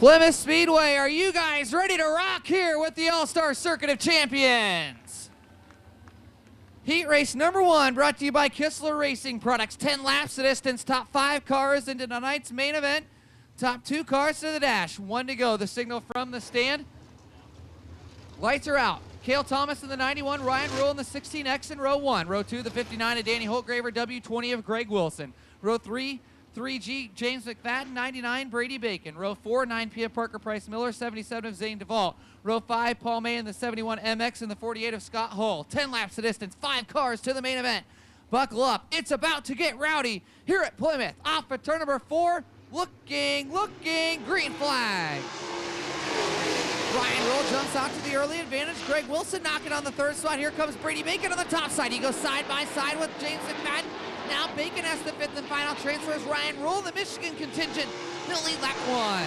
Plymouth Speedway, are you guys ready to rock here with the All-Star Circuit of Champions? Heat race number 1 brought to you by Kistler Racing Products. 10 laps the distance, top 5 cars into tonight's main event. Top 2 cars to the dash, 1 to go. The signal from the stand. Lights are out. Cale Thomas in the 91, Ryan Rule in the 16X in row 1. Row 2, the 59 of Danny Holtgraver, W20 of Greg Wilson. Row 3, 3G, James McFadden, 99, Brady Bacon. Row 4, 9P of Parker Price Miller, 77 of Zane DeVault. Row 5, Paul May in the 71 MX and the 48 of Scott Hull. 10 laps the distance, 5 cars to the main event. Buckle up, it's about to get rowdy here at Plymouth. Off at turn number 4, looking, green flag. Ryan Rule jumps out to the early advantage. Greg Wilson knocking on the 3rd spot. Here comes Brady Bacon on the top side. He goes side by side with James McFadden. Now Bacon has the 5th and final transfer as Ryan Rule, the Michigan contingent. He'll lead lap 1.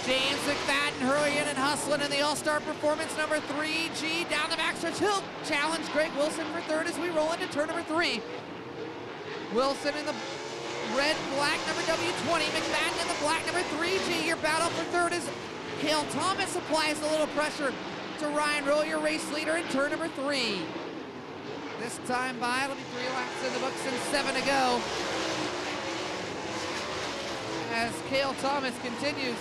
James McFadden hurrying and hustling in the All-Star Performance number 3G down the backstretch. He'll challenge Greg Wilson for 3rd as we roll into turn number 3. Wilson in the red, black number W20. McFadden in the black number 3G. Your battle for 3rd is Cale Thomas applies a little pressure to Ryan Rule, your race leader in turn number 3. This time by, it'll be 3 laps in the books and 7 to go. As Cale Thomas continues.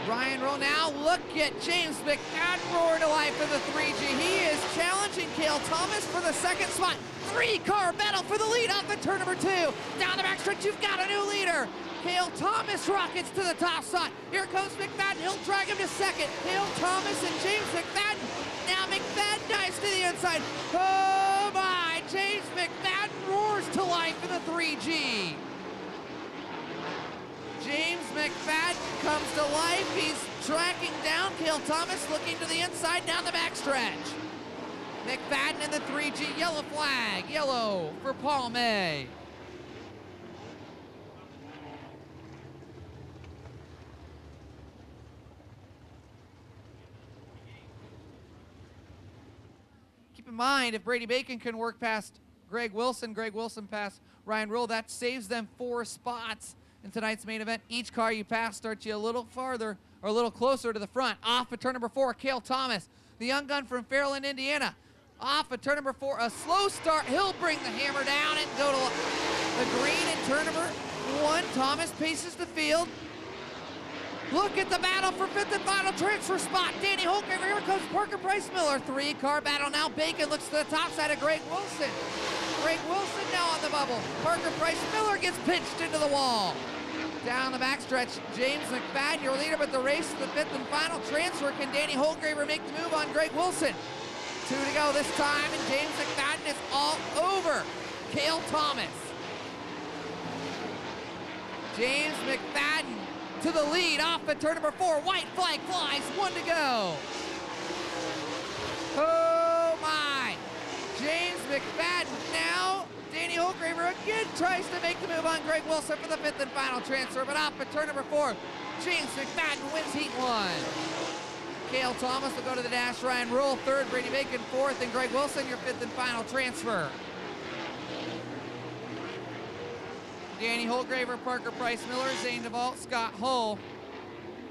Ryan Rule now, look at James McFadden roar to life in the 3G. He is challenging Cale Thomas for the 2nd spot. 3-car battle for the lead off at turn number 2. Down the backstretch, you've got a new leader. Cale Thomas rockets to the top spot. Here comes McFadden, he'll drag him to 2nd. Cale Thomas and James McFadden. Now McFadden dives to the inside. Oh my, James McFadden roars to life in the 3G. James McFadden comes to life. He's tracking down Cale Thomas, looking to the inside down the backstretch. McFadden in the 3G, yellow flag, yellow for Paul May. Keep in mind, if Brady Bacon can work past Greg Wilson past Ryan Rule, that saves them 4 spots in tonight's main event. Each car you pass starts you a little farther or a little closer to the front. Off at turn number 4, Cale Thomas, the young gun from Fairland, Indiana. Off at turn number 4, a slow start. He'll bring the hammer down and go to the green in turn number 1. Thomas paces the field. Look at the battle for 5th and final transfer spot. Danny Holtgraver, here comes Parker Price Miller. 3-car battle now. Bacon looks to the top side of Greg Wilson. Greg Wilson now on the bubble. Parker Price Miller gets pinched into the wall. Down the backstretch, James McFadden, your leader, but the race to the 5th and final transfer. Can Danny Holtgraver make the move on Greg Wilson? 2 to go this time, and James McFadden is all over Cale Thomas. James McFadden to the lead off at turn number 4. White flag flies, 1 to go. Oh my! James McFadden now. Danny Holtgraver again tries to make the move on Greg Wilson for the 5th and final transfer, but off at turn number 4, James McFadden wins heat 1. Cale Thomas will go to the dash. Ryan Rule 3rd, Brady Bacon 4th, and Greg Wilson your 5th and final transfer. Danny Holtgraver, Parker Price Miller, Zane DeVault, Scott Hull,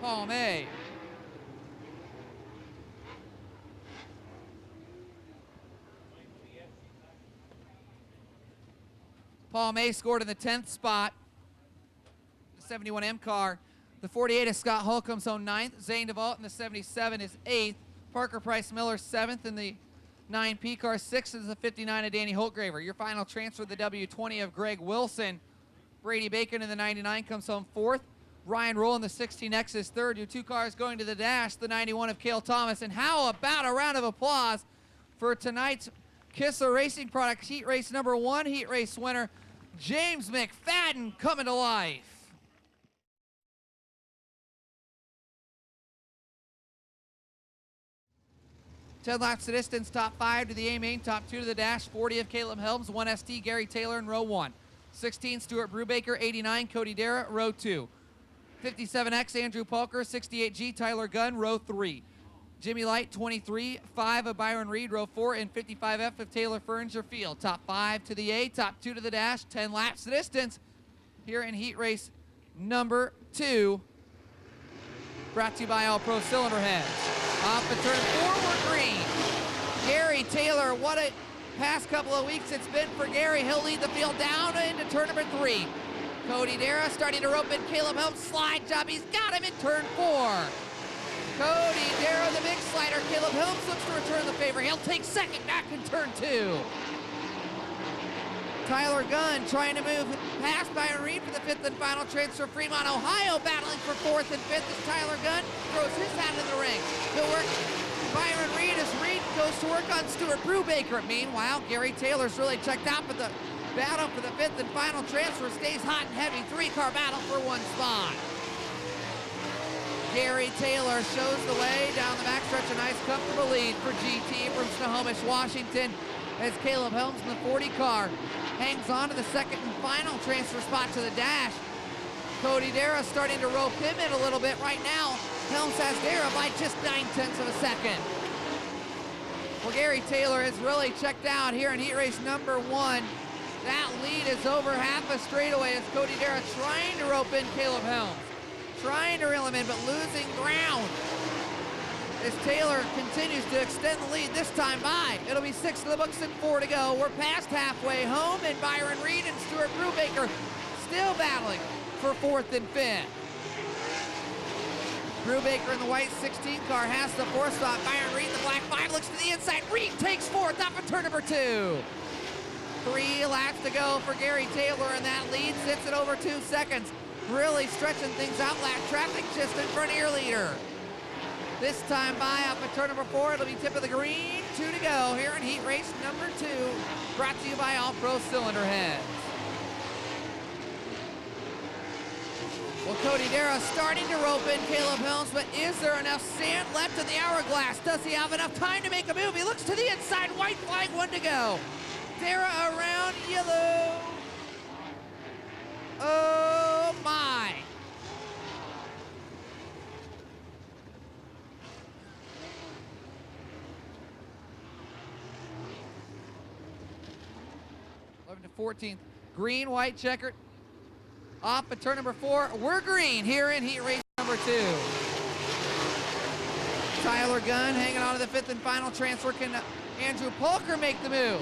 Paul May. Paul May scored in the 10th spot. The 71M car. The 48 of Scott Hull comes home 9th. Zane DeVault in the 77 is 8th. Parker Price Miller 7th in the 9P car. 6th is the 59 of Danny Holtgraver. Your final transfer, the W20 of Greg Wilson. Brady Bacon in the 99 comes home 4th. Ryan Rule in the 16X is 3rd. Your 2 cars going to the dash, the 91 of Cale Thomas. And how about a round of applause for tonight's Kistler Racing Products heat race number 1 heat race winner, James McFadden, coming to life. Ten laps the distance, top 5 to the A main, top 2 to the dash. 40 of Caleb Helms, 1 ST Gary Taylor in row 1. 16 Stuart Brubaker, 89 Cody Dara, row 2. 57X Andrew Palker, 68G Tyler Gunn, row 3. Jimmy Light, 23, 5 of Byron Reed, row 4, and 55F of Taylor Furniture Field. Top 5 to the A, top 2 to the dash, 10 laps the distance, here in heat race number 2. Brought to you by All Pro Cylinder Heads. Off the turn 4, we're green. Gary Taylor, what a past couple of weeks it's been for Gary. He'll lead the field down into turn number 3. Cody Dara starting to rope in Caleb Helms. Slide job, he's got him in turn 4. Cody Dara, the big slider. Caleb Helms looks to return the favor. He'll take second back in turn 2. Tyler Gunn trying to move past Byron Reed for the 5th and final transfer. Fremont, Ohio battling for 4th and 5th as Tyler Gunn throws his hat in the ring. He'll work Byron Reed as Reed goes to work on Stuart Brubaker. Meanwhile, Gary Taylor's really checked out, but the battle for the 5th and final transfer stays hot and heavy. 3-car battle for 1 spot. Gary Taylor shows the way down the backstretch. A nice comfortable lead for GT from Snohomish, Washington, as Caleb Helms in the 40 car hangs on to the 2nd and final transfer spot to the dash. Cody Dara starting to rope him in a little bit right now. Helms has Dara by just 9/10 of a second. Well, Gary Taylor is really checked out here in heat race number 1. That lead is over half a straightaway as Cody Dara trying to rope in Caleb Helms. Trying to reel him in, but losing ground as Taylor continues to extend the lead, this time by. It'll be 6 in the books and 4 to go. We're past halfway home, and Byron Reed and Stuart Brubaker still battling for 4th and 5th. Brubaker in the white 16 car has the 4th spot. Byron Reed in the black 5 looks to the inside. Reed takes 4th off of turn number 2. 3 laps to go for Gary Taylor, and that lead sits at over 2 seconds. Really stretching things out. Lap traffic just in front of your leader. This time by off of turn number 4, it'll be tip of the green. 2 to go here in heat race number 2. Brought to you by All Pro Cylinder Heads. Well, Cody Dara starting to rope in Caleb Helms, but is there enough sand left in the hourglass? Does he have enough time to make a move? He looks to the inside, white flag, 1 to go. Dara around yellow. Oh my. To 14th, green, white, checkered. Off at turn number 4, we're green here in heat race number 2. Tyler Gunn hanging on to the 5th and final transfer. Can Andrew Polker make the move?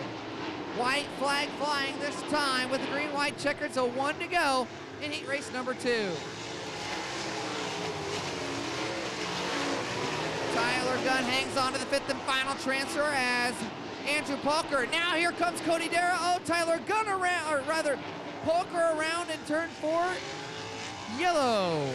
White flag flying this time with the green, white, checkered, so 1 to go in heat race number 2. Tyler Gunn hangs on to the 5th and final transfer as Andrew Polker. Now here comes Cody Dara. Oh, Tyler Gunn around, or rather, Polker around in turn 4. Yellow.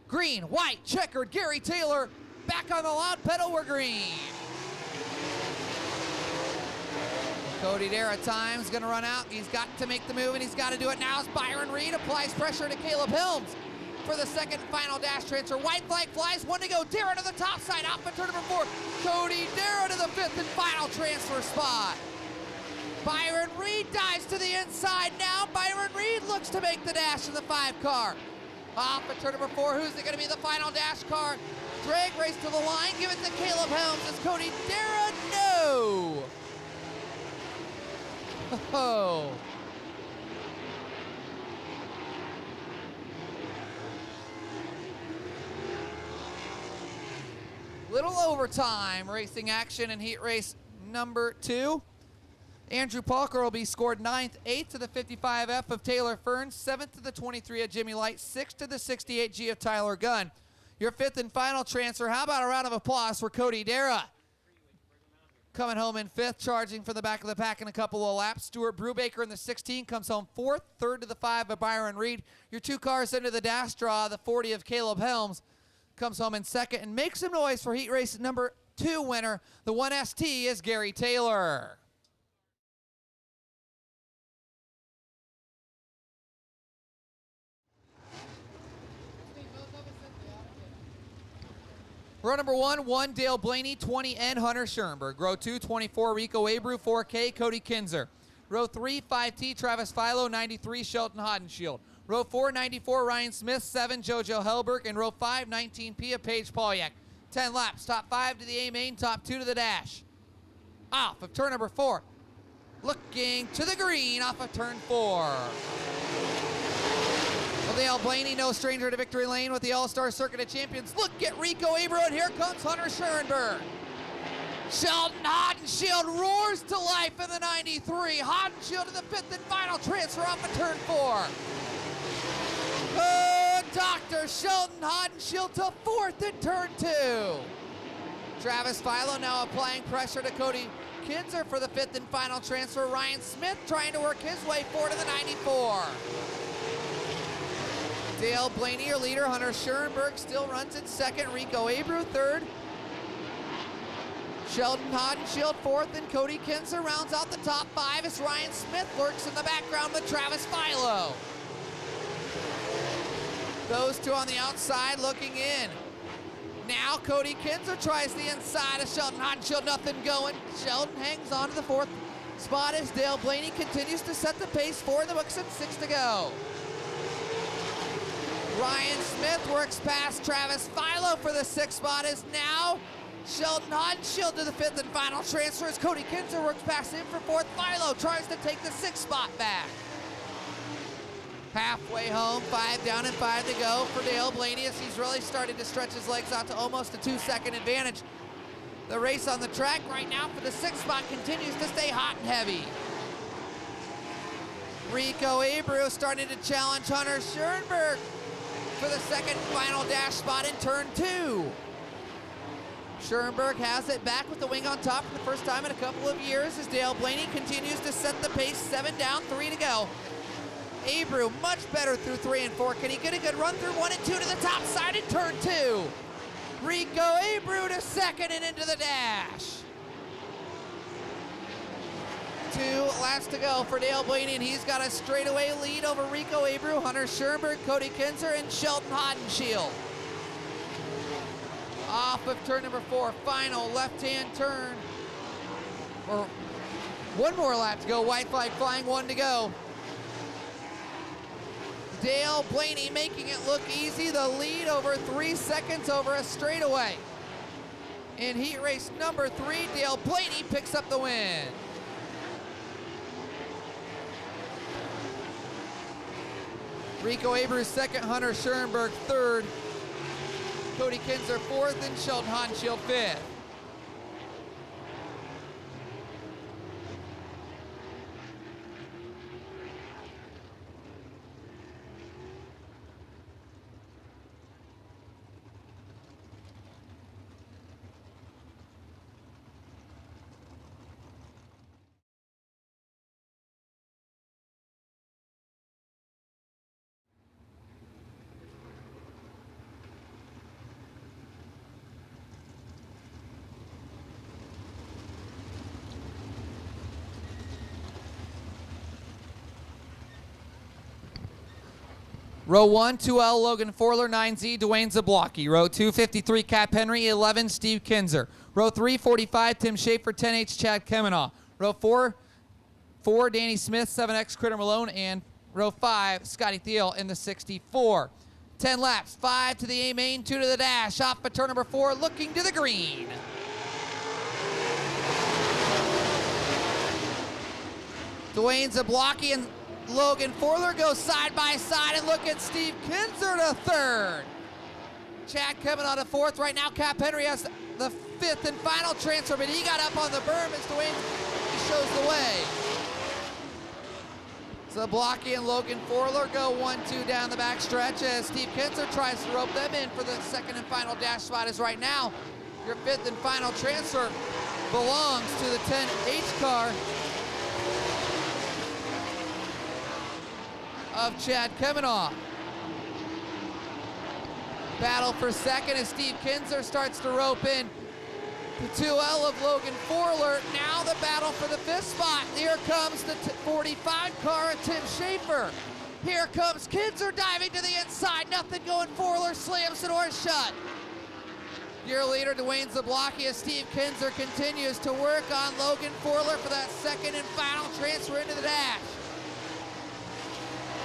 Green, white, checkered, Gary Taylor back on the loud pedal, we're green. Cody Dara time's gonna run out. He's got to make the move, and he's got to do it now as Byron Reed applies pressure to Caleb Helms for the 2nd final dash transfer. White flag flies, 1 to go. Dara to the top side, off at turn number 4. Cody Dara to the 5th and final transfer spot. Byron Reed dives to the inside now. Byron Reed looks to make the dash in the 5 car. Off at turn number 4, who's it gonna be the final dash car? Drag race to the line, give it to Caleb Helms as Cody Dara, no! Oh. Little overtime racing action in heat race number 2. Andrew Polker will be scored 9th, 8th to the 55F of Taylor Ferns, 7th to the 23 of Jimmy Light, 6th to the 68G of Tyler Gunn. Your 5th and final transfer. How about a round of applause for Cody Dara? Coming home in 5th, charging for the back of the pack in a couple of laps. Stuart Brubaker in the 16 comes home 4th, 3rd to the 5 of Byron Reed. Your 2 cars into the dash draw, the 40 of Caleb Helms comes home in 2nd and makes some noise for heat race number 2 winner. The 1ST is Gary Taylor. Row number 1, Dale Blaney, 20N, Hunter Schoenberg. Row 2, 24, Rico Abreu, 4K, Cody Kinzer. Row 3, 5T, Travis Philo, 93, Shelton Hodenshield. Row 4, 94, Ryan Smith. 7, Jojo Helberg. And row 5, 19, Pia Paige Polyak. 10 laps. Top 5 to the A main, top 2 to the dash. Off of turn number 4. Looking to the green off of turn 4. Well, Dale Blaney, no stranger to victory lane with the All-Star Circuit of Champions. Look at Rico Abreu, and here comes Hunter Schurenberg. Sheldon Haudenschild roars to life in the 93. Haudenschild to the 5th and final transfer off of turn 4. Oh, Dr. Sheldon Haudenschild to 4th in turn 2. Travis Philo now applying pressure to Cody Kinzer for the 5th and final transfer. Ryan Smith trying to work his way forward to the 94. Dale Blaney, your leader. Hunter Schurenberg still runs in 2nd. Rico Abreu 3rd. Sheldon Haudenschild 4th, and Cody Kinzer rounds out the top 5 as Ryan Smith lurks in the background with Travis Philo. Those two on the outside looking in. Now Cody Kinzer tries the inside of Sheldon Haudenschild, nothing going. Sheldon hangs on to the 4th spot as Dale Blaney continues to set the pace for the books and 6 to go. Ryan Smith works past Travis Philo for the 6th spot as now Sheldon Haudenschild to the 5th and final transfer as Cody Kinzer works past him for 4th. Philo tries to take the 6th spot back. Halfway home, 5 down and 5 to go for Dale Blaney as he's really starting to stretch his legs out to almost a 2-second advantage. The race on the track right now for the 6th spot continues to stay hot and heavy. Rico Abreu starting to challenge Hunter Schurenberg for the 2nd final dash spot in turn 2. Schurenberg has it back with the wing on top for the first time in a couple of years as Dale Blaney continues to set the pace. 7 down, 3 to go. Abreu much better through 3 and 4. Can he get a good run through 1 and 2 to the top side in turn 2? Rico Abreu to 2nd and into the dash. 2 laps to go for Dale Blaney, and he's got a straightaway lead over Rico Abreu, Hunter Schurenberg, Cody Kinzer, and Sheldon Haudenschild. Off of turn number 4, final left-hand turn. Or one more lap to go, white flag flying, 1 to go. Dale Blaney making it look easy, the lead over 3 seconds over a straightaway. In heat race number 3, Dale Blaney picks up the win. Rico Abreu 2nd, Hunter Schurenberg 3rd, Cody Kinzer 4th, and Sheldon Haudenschild 5th. Row 1, 2L, Logan Forler, 9Z, Dwayne Zablocki. Row 2, 53, Cap Henry, 11, Steve Kinzer. Row 3, 45, Tim Schaefer, 10H, Chad Kemenaugh. Row 4, 4, Danny Smith, 7X, Critter Malone. And row 5, Scotty Thiel in the 64. 10 laps, 5 to the A main, 2 to the dash. Off of turn number 4, looking to the green. Dwayne Zablocki and Logan Forler go side by side, and look at Steve Kinzer to 3rd. Chad Kemenaugh to 4th. Right now, Cap Henry has the 5th and final transfer, but he got up on the berm as Dwayne shows the way. Zablocki and Logan Forler go 1-2 down the back stretch as Steve Kinzer tries to rope them in for the 2nd and final dash spot. As right now, your 5th and final transfer belongs to the 10H car of Chad Kemenaugh. Battle for 2nd as Steve Kinzer starts to rope in the 2L of Logan Forler. Now the battle for the 5th spot. Here comes the 45 car of Tim Schaefer. Here comes Kinzer diving to the inside. Nothing going. Forler slams the door shut. Your leader, Dwayne Zablocki, as Steve Kinzer continues to work on Logan Forler for that 2nd and final transfer into the dash.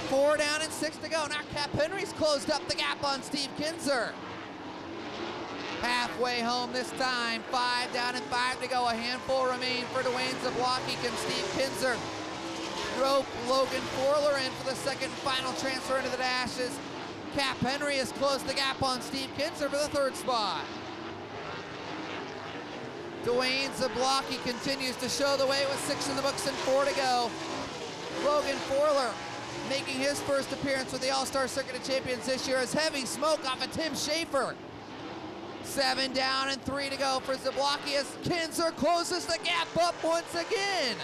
4 down and 6 to go. Now Cap Henry's closed up the gap on Steve Kinzer. Halfway home this time, 5 down and 5 to go. A handful remain for Dwayne Zablocki. Can Steve Kinzer rope Logan Forler in for the second and final transfer into the dashes? Cap Henry has closed the gap on Steve Kinzer for the 3rd spot. Dwayne Zablocki continues to show the way with 6 in the books and 4 to go. Logan Forler making his first appearance with the All-Star Circuit of Champions this year as heavy smoke off of Tim Schaefer. 7 down and 3 to go for Zablocki as Kinzer closes the gap up once again.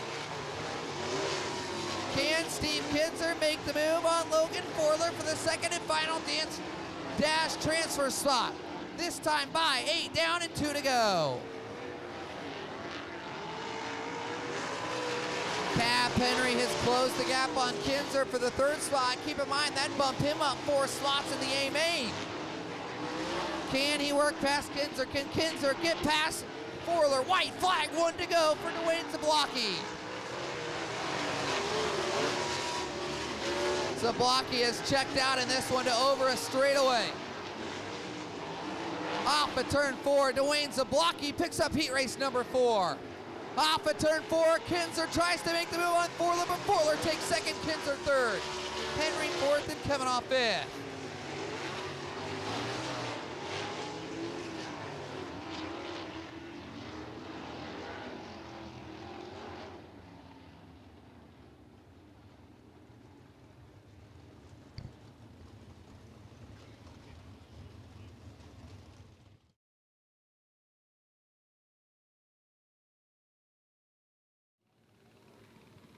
Can Steve Kinzer make the move on Logan Forler for the second and final dash transfer spot? This time by 8 down and 2 to go. Cap Henry has closed the gap on Kinzer for the 3rd spot. Keep in mind that bumped him up 4 slots in the A main. Can he work past Kinzer? Can Kinzer get past Forler? White flag, 1 to go for Dwayne Zablocki. Zablocki has checked out in this one to over a straightaway. Off of turn 4, Dwayne Zablocki picks up heat race number 4. Off of turn 4, Kinzer tries to make the move on Forler, but Forler takes 2nd, Kinzer 3rd. Henry 4th and Kavanaugh 5th.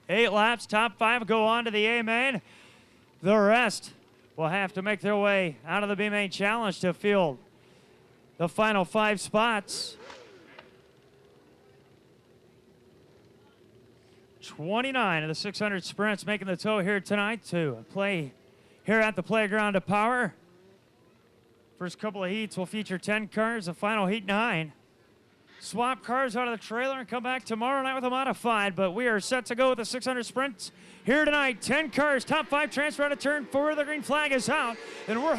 Eight laps, top 5 go on to the A main. The rest will have to make their way out of the B main challenge to field the final 5 spots. 29 of the 600 sprints making the tow here tonight to play here at the Playground of Power. First couple of heats will feature 10 cars, the final heat 9. Swap cars out of the trailer and come back tomorrow night with a modified, but we are set to go with the 600 sprints here tonight. 10 cars, top 5 transfer out of turn 4. The green flag is out, and we're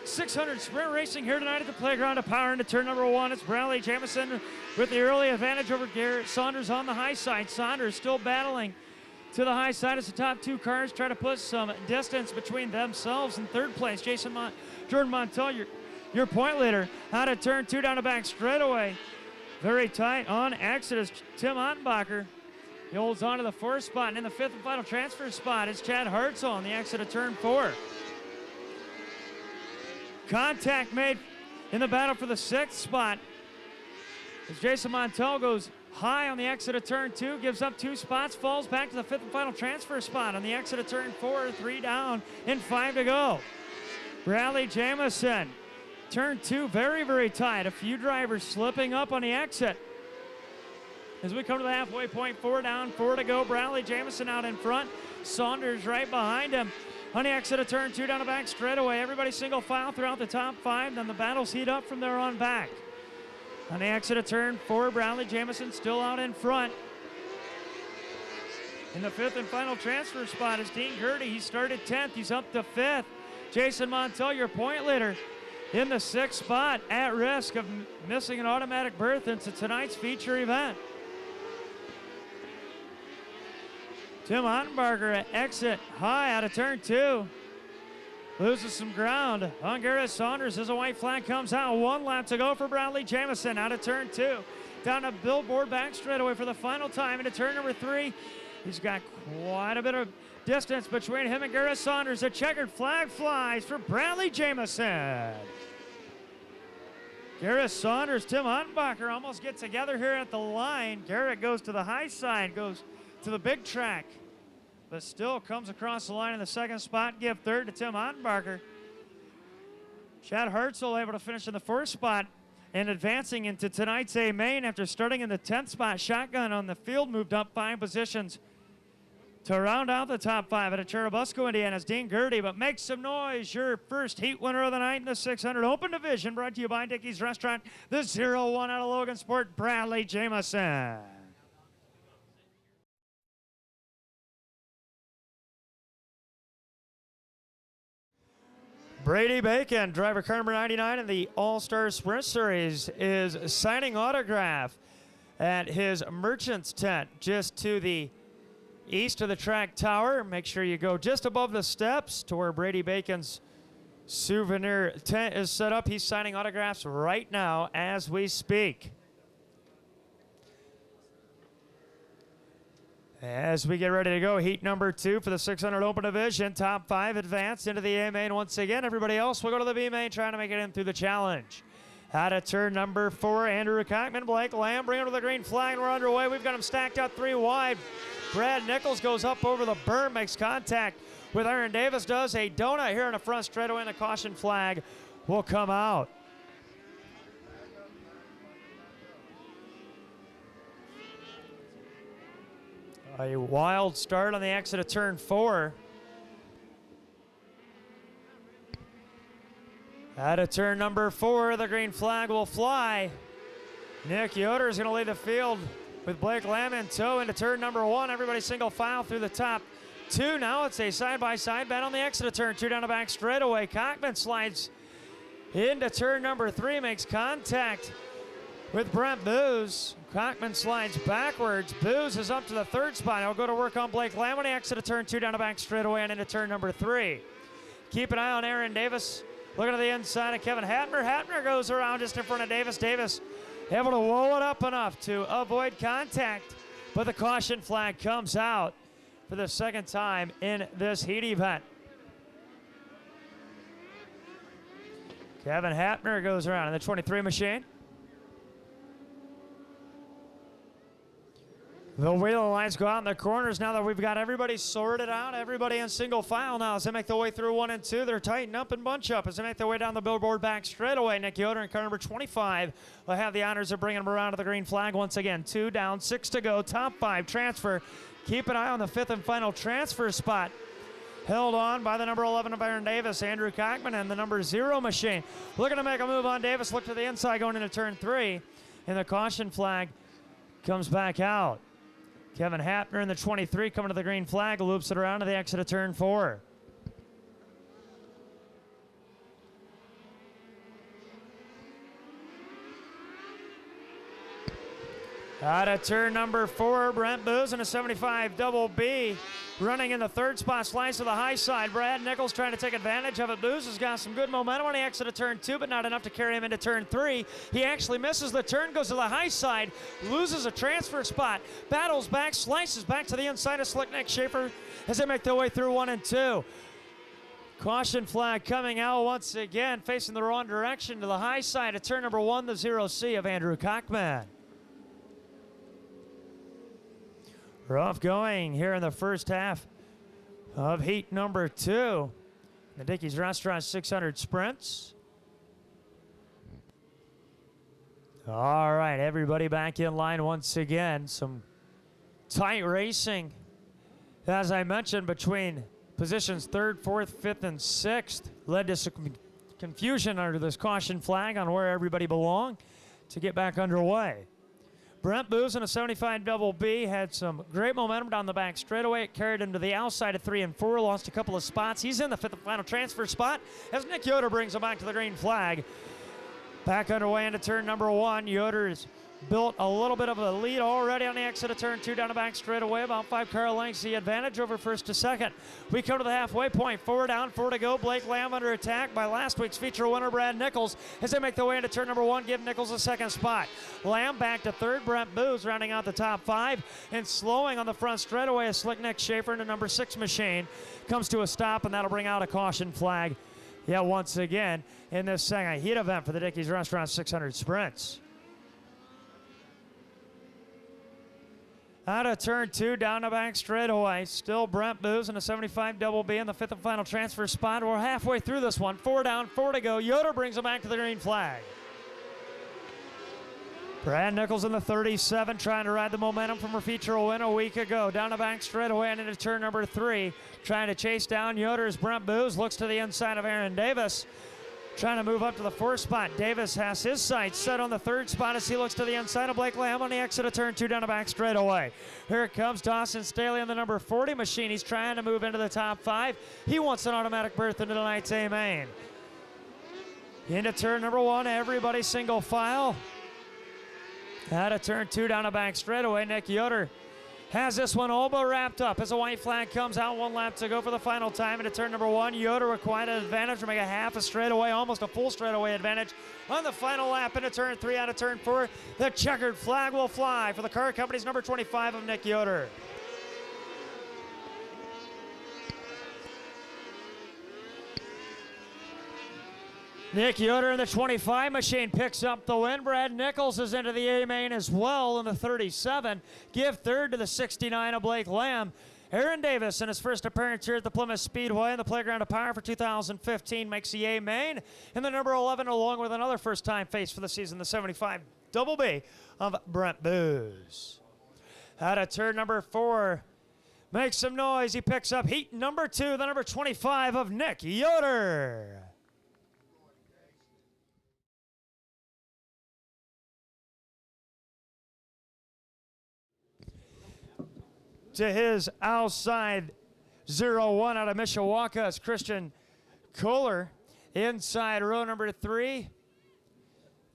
600 sprint racing here tonight at the Playground of Power. Into turn number 1, it's Bradley Jamison with the early advantage over Garrett Saunders on the high side. Saunders still battling to the high side as the top 2 cars try to put some distance between themselves and 3rd place. Jordan Montel, your point leader, out of turn 2 down the back straightaway. Very tight on exit is Tim Ottenbacher. He holds on to the 4th spot, and in the 5th and final transfer spot is Chad Hartzell on the exit of turn 4. Contact made in the battle for the 6th spot as Jason Montel goes high on the exit of turn 2, gives up 2 spots, falls back to the 5th and final transfer spot on the exit of turn 4, 3 down and 5 to go. Bradley Jamison. Turn 2, very, very tight. A few drivers slipping up on the exit. As we come to the halfway point, 4 down, 4 to go. Bradley Jamison out in front. Saunders right behind him. On the exit of turn 2 down the back straightaway. Everybody single file throughout the top 5. Then the battles heat up from there on back. On the exit of turn 4, Bradley Jamison still out in front. In the 5th and final transfer spot is Dean Gaerte. He started 10th. He's up to 5th. Jason Montel, your point leader, in the 6th spot, at risk of missing an automatic berth into tonight's feature event. Tim Ottenbarger at exit high out of turn 2. Loses some ground on Garrett Saunders as a white flag comes out. 1 lap to go for Bradley Jamison out of turn 2. Down a billboard back straightaway for the final time into turn number 3. He's got quite a bit of distance between him and Garrett Saunders. A checkered flag flies for Bradley Jamison. Garrett Saunders, Tim Ottenbacher almost get together here at the line. Garrett goes to the high side, goes to the big track, but still comes across the line in the 2nd spot. Give 3rd to Tim Ottenbacher. Chad Hartzell able to finish in the 4th spot and advancing into tonight's A main after starting in the 10th spot. Shotgun on the field moved up 5 positions to round out the top 5 at Churubusco, Indiana's Dean Gaerte. But make some noise, your first heat winner of the night in the 600 Open Division, brought to you by Dickey's Restaurant, the 0-1 out of Logan Sport, Bradley Jamison. Brady Bacon, driver car number 99 in the All-Star Sprint Series, is signing autograph at his merchant's tent just to the east of the track tower. Make sure you go just above the steps to where Brady Bacon's souvenir tent is set up. He's signing autographs right now as we speak. As we get ready to go, heat number 2 for the 600 Open Division. Top 5 advance into the A main once again. Everybody else will go to the B main trying to make it in through the challenge. Out of turn number 4, Andrew Cockman, Blake Lamb, bring him to the green flag, and we're underway. We've got him stacked up 3 wide. Brad Nichols goes up over the berm, makes contact with Aaron Davis, does a donut here in the front straightaway, and the caution flag will come out. A wild start on the exit of turn 4. Out of turn number 4, the green flag will fly. Nick Yoder is going to lead the field with Blake Lamb in tow into turn number 1. Everybody single file through the top 2. Now it's a side-by-side battle on the exit of turn 2 down the back straightaway. Cockman slides into turn number 3, makes contact with Brent Booz. Cockman slides backwards. Booz is up to the 3rd spot. He'll go to work on Blake Lamb on the exit of turn 2 down the back straightaway and into turn number 3. Keep an eye on Aaron Davis. Looking to the inside of Kevin Hatner. Hatner goes around just in front of Davis. Davis able to roll it up enough to avoid contact, but the caution flag comes out for the 2nd time in this heat event. Kevin Hatner goes around in the 23 machine. The wheel lights go out in the corners now that we've got everybody sorted out. Everybody in single file now as they make their way through 1 and 2. They're tighten up and bunch up as they make their way down the billboard back straightaway. Nick Yoder in car number 25 will have the honors of bringing them around to the green flag once again. 2 down, 6 to go. Top 5 transfer. Keep an eye on the 5th and final transfer spot. Held on by the number 11 of Aaron Davis, Andrew Cockman, and the number 0 machine. Looking to make a move on Davis. Look to the inside going into turn 3. And the caution flag comes back out. Kevin Hatner in the 23 coming to the green flag, loops it around to the exit of turn 4. Out of turn number 4, Brent Booz in a 75 double B. Running in the 3rd spot, slides to the high side. Brad Nichols trying to take advantage of it. Booz has got some good momentum on the exit of turn 2, but not enough to carry him into turn 3. He actually misses the turn, goes to the high side, loses a transfer spot, battles back, slices back to the inside of Slick Nick Schaefer as they make their way through 1 and 2. Caution flag coming out once again, facing the wrong direction to the high side of turn number 1, the 0C of Andrew Cockman. Rough going here in the first half of heat number 2. The Dickey's Restaurant 600 sprints. All right, everybody back in line once again. Some tight racing, as I mentioned, between positions 3rd, 4th, 5th, and 6th. Led to some confusion under this caution flag on where everybody belonged to get back underway. Brent Booz in a 75 double B had some great momentum down the back straightaway. It carried him to the outside of 3 and 4, lost a couple of spots. He's in the 5th and final transfer spot as Nick Yoder brings him back to the green flag. Back underway into turn number 1. Yoder's built a little bit of a lead already on the exit of turn 2 down the back straightaway. About 5 car lengths the advantage over 1st to 2nd. We come to the halfway point. 4 down, 4 to go. Blake Lamb under attack by last week's feature winner Brad Nichols as they make their way into turn number 1. Give Nichols a 2nd spot. Lamb back to 3rd. Brent Booz rounding out the top 5 and slowing on the front straightaway as Slick Nick Schaefer in the number 6 machine comes to a stop, and that'll bring out a caution flag. Yeah, once again in this second heat event for the Dickey's Restaurant 600 sprints. Out of turn 2, down the back straightaway. Still Brent Booz in a 75 double B in the 5th and final transfer spot. We're halfway through this one. 4 down, 4 to go. Yoder brings him back to the green flag. Brad Nichols in the 37 trying to ride the momentum from her feature win a week ago. Down the back straightaway and into turn number 3. Trying to chase down Yoder's Brent Booz. Looks to the inside of Aaron Davis. Trying to move up to the 4th spot. Davis has his sights set on the 3rd spot as he looks to the inside of Blake Lamb on the exit of turn 2 down the back straightaway. Here it comes Dawson Staley on the number 40 machine. He's trying to move into the top 5. He wants an automatic berth into tonight's A main. Into turn number 1, everybody single file. Out of turn 2 down a back straightaway. Nick Yoder has this one all but wrapped up as a white flag comes out. 1 lap to go for the final time. Into turn number 1, Yoder with quite an advantage to make a half a straightaway, almost a full straightaway advantage on the final lap. Into turn 3, out of turn 4, the checkered flag will fly for the car company's number 25 of Nick Yoder. Nick Yoder in the 25 machine picks up the win. Brad Nichols is into the A main as well in the 37. Give third to the 69 of Blake Lamb. Aaron Davis in his first appearance here at the Plymouth Speedway in the Playground of Power for 2015 makes the A main. In the number 11, along with another first-time face for the season, the 75 Double B of Brent Booz. Out of turn number 4, makes some noise. He picks up heat number 2, the number 25 of Nick Yoder. To his outside 0-1 out of Mishawaka is Christian Kohler. Inside row number 3,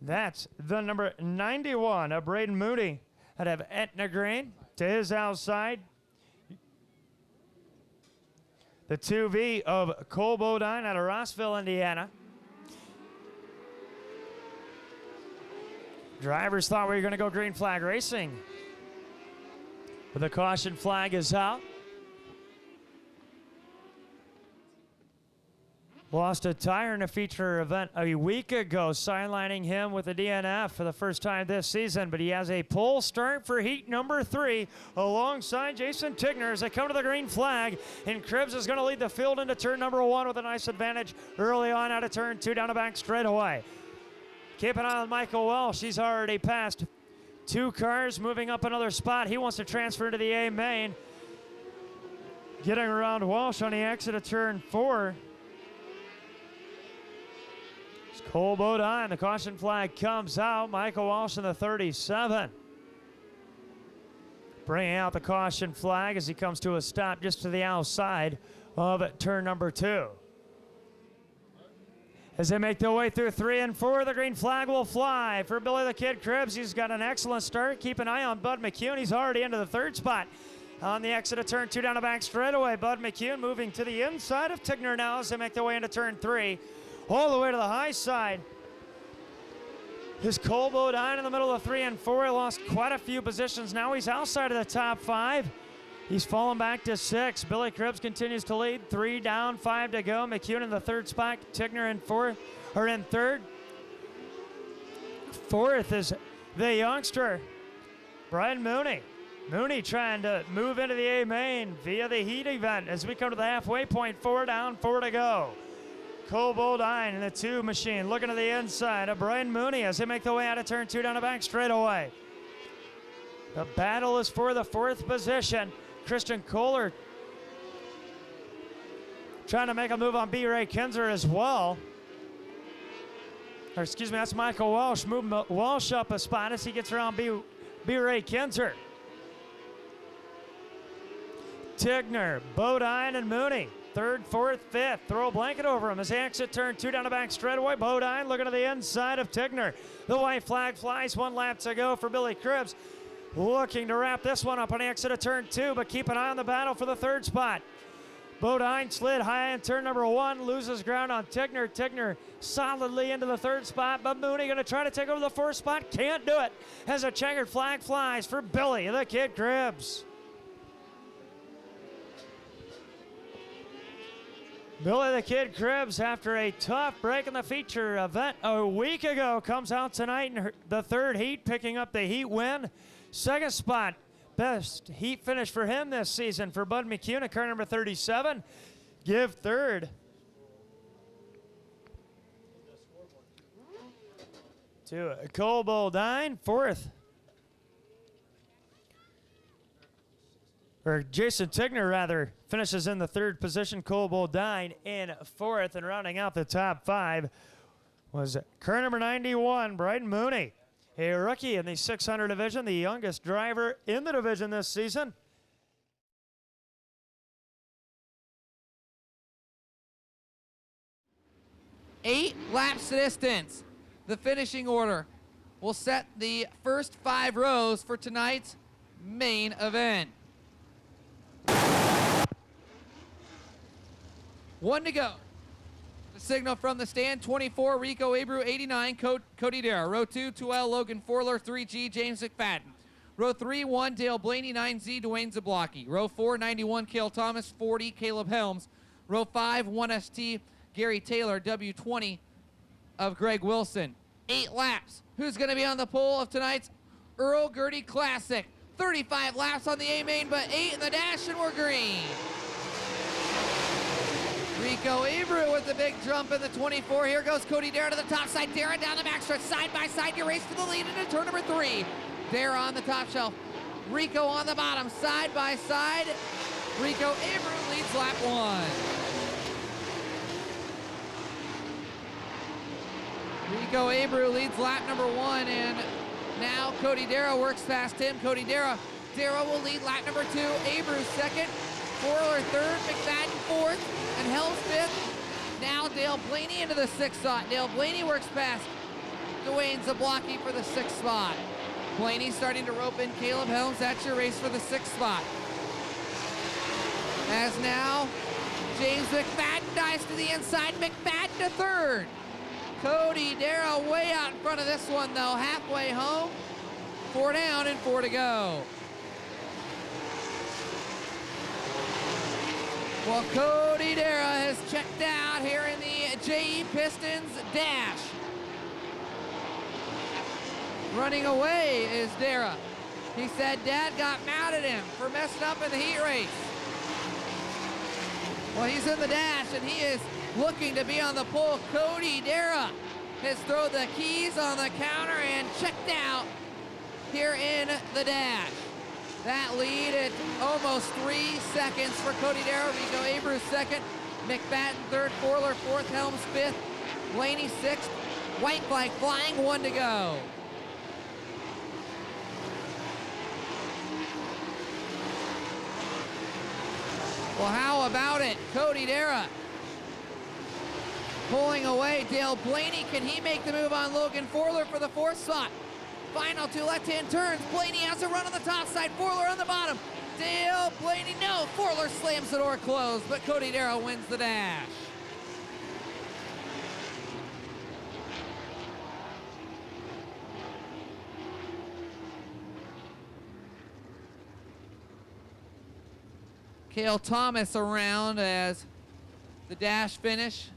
that's the number 91 of Braden Moody out of Etna Green. To his outside, the 2V of Cole Bodine out of Rossville, Indiana. Drivers thought we were going to go green flag racing. But the caution flag is out. Lost a tire in a feature event a week ago, sidelining him with a DNF for the first time this season. But he has a pole start for heat number 3 alongside Jason Tigner as they come to the green flag. And Cribbs is going to lead the field into turn number 1 with a nice advantage early on out of turn 2 down the back straightaway. Keep an eye on Michael Welsh. He's already passed 2 cars, moving up another spot. He wants to transfer to the A main. Getting around Walsh on the exit of turn 4. It's Cole Bodine. The caution flag comes out. Michael Walsh in the 37. Bringing out the caution flag as he comes to a stop just to the outside of turn number 2. As they make their way through 3 and 4, the green flag will fly for Billy the Kid Cribbs. He's got an excellent start. Keep an eye on Bud McCune. He's already into the 3rd spot. On the exit of turn 2 down the back straightaway, Bud McCune moving to the inside of Tigner now as they make their way into turn 3. All the way to the high side is Cole Bodine in the middle of 3 and 4. He lost quite a few positions. Now he's outside of the top 5. He's fallen back to 6. Billy Cribbs continues to lead. 3 down, 5 to go. McCune in the 3rd spot. Tigner in 3rd. 4th is the youngster, Brian Mooney. Mooney trying to move into the A main via the heat event as we come to the halfway point. 4 down, 4 to go. Cole Bodine in the 2 machine looking to the inside of Brian Mooney as they make their way out of turn 2 down the back straightaway. The battle is for the 4th position. Christian Kohler trying to make a move on B. Ray Kinzer as well. Or excuse me, that's Michael Walsh. Moving Walsh up a spot as he gets around B. Ray Kinzer. Tigner, Bodine, and Mooney. 3rd, 4th, 5th. Throw a blanket over him as they exit turn 2 down the back straightaway. Bodine looking to the inside of Tigner. The white flag flies. 1 lap to go for Billy Cribbs. Looking to wrap this one up on the exit of turn 2, but keep an eye on the battle for the 3rd spot. Bodine slid high in turn number 1, loses ground on Tigner. Tigner solidly into the 3rd spot, but Mooney going to try to take over the 4th spot. Can't do it as a checkered flag flies for Billy the Kid Cribbs. Billy the Kid Cribbs, after a tough break in the feature event a week ago, comes out tonight in the 3rd heat, picking up the heat win. 2nd spot, best heat finish for him this season for Bud McCune, car number 37. Give 3rd to Cole Bodine. 4th, or Jason Tigner rather, finishes in the 3rd position. Cole Bodine in 4th, and rounding out the top 5 was car number 91, Brian Mooney. A rookie in the 600 division, the youngest driver in the division this season. 8 laps to distance. The finishing order will set the first 5 rows for tonight's main event. 1 to go. The signal from the stand, 24, Rico Abreu, 89, Cody Darrow. Row 2, 2L, Logan Forler, 3G, James McFadden. Row 3, 1, Dale Blaney, 9Z, Dwayne Zablocki. Row 4, 91, Cale Thomas, 40, Caleb Helms. Row 5, 1ST, Gary Taylor, W20 of Greg Wilson. 8 laps. Who's going to be on the pole of tonight's Earl Gaerte Classic? 35 laps on the A main, but 8 in the dash, and we're green. Rico Abreu with the big jump in the 24. Here goes Cody Darrow to the top side. Darrow down the backstretch, side by side. You race to the lead into turn number 3. Darrow on the top shelf. Rico on the bottom, side by side. Rico Abreu leads lap 1. Rico Abreu leads lap number 1, and now Cody Darrow works past him. Cody Darrow will lead lap number 2. Abreu second, Forler third, McFadden fourth, and Helms fifth. Now Dale Blaney into the 6th spot. Dale Blaney works past Dwayne Zablocki for the 6th spot. Blaney starting to rope in Caleb Helms. That's your race for the 6th spot. As now James McFadden dives to the inside. McFadden to 3rd. Cody Darrow way out in front of this one though, halfway home. 4 down and 4 to go. Well, Cody Darrow has checked out here in the JE Pistons dash. Running away is Darrow. He said Dad got mad at him for messing up in the heat race. Well, he's in the dash and he is looking to be on the pole. Cody Darrow has thrown the keys on the counter and checked out here in the dash. That lead at almost 3 seconds for Cody Darrow. Rico Abreu second, McFadden third, Forler fourth, Helms fifth, Blaney sixth. White flag flying, 1 to go. Well, how about it? Cody Darrow pulling away. Dale Blaney, can he make the move on Logan Forler for the 4th spot? Final 2 left-hand turns. Blaney has a run on the top side. Forler on the bottom. Dale Blaney, no. Forler slams the door closed, but Cody Darrow wins the dash. Cale Thomas around as the dash finish.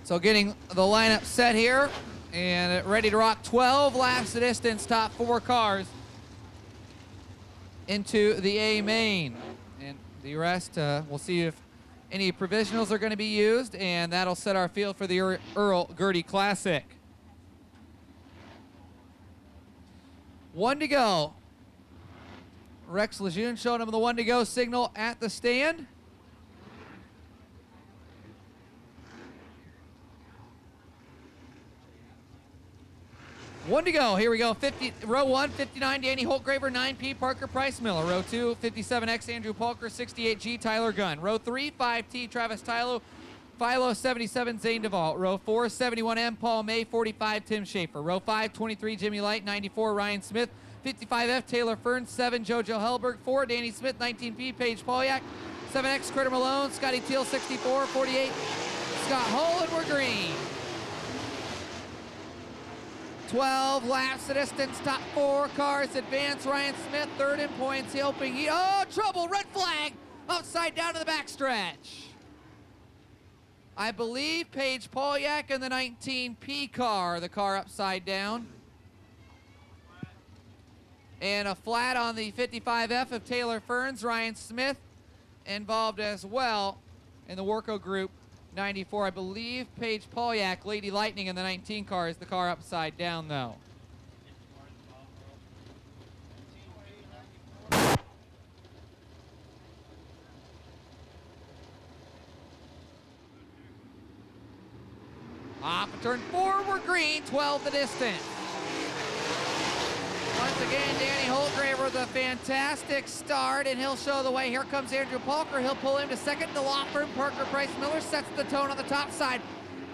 So getting the lineup set here and ready to rock. 12 laps to distance, top 4 cars into the A main. And the rest, we'll see if any provisionals are going to be used, and that'll set our field for the Earl Gaerte Classic. 1 to go. Rex Lejeune showing him the 1 to go signal at the stand. One to go. Here we go. Row 1, 59, Danny Holtgraver, 9P, Parker Price Miller. Row 2, 57X, Andrew Polker, 68G, Tyler Gunn. Row 3, 5T, Travis Tylo, Philo, 77, Zane Duvall. Row 4, 71M, Paul May, 45, Tim Schaefer. Row 5, 23, Jimmy Light, 94, Ryan Smith, 55F, Taylor Fern, 7, JoJo Hellberg, 4, Danny Smith, 19P, Paige Polyak, 7X, Critter Malone, Scotty Teal, 64, 48, Scott Hull, and we're green. 12 laps to distance, top 4 cars advance. Ryan Smith third in points, helping. Oh, trouble, red flag, outside down to the backstretch. I believe Paige Polyak in the 19P car, the car upside down. And a flat on the 55F of Taylor Ferns. Ryan Smith involved as well in the Worco Group 94. I believe Paige Polyak, Lady Lightning in the 19 car, is the car upside down though. Off of turn 4, we're green, 12 the distance. Once again, Danny Holtgraver with a fantastic start, and he'll show the way. Here comes Andrew Palker. He'll pull him to second. The law firm, Parker Price Miller, sets the tone on the top side.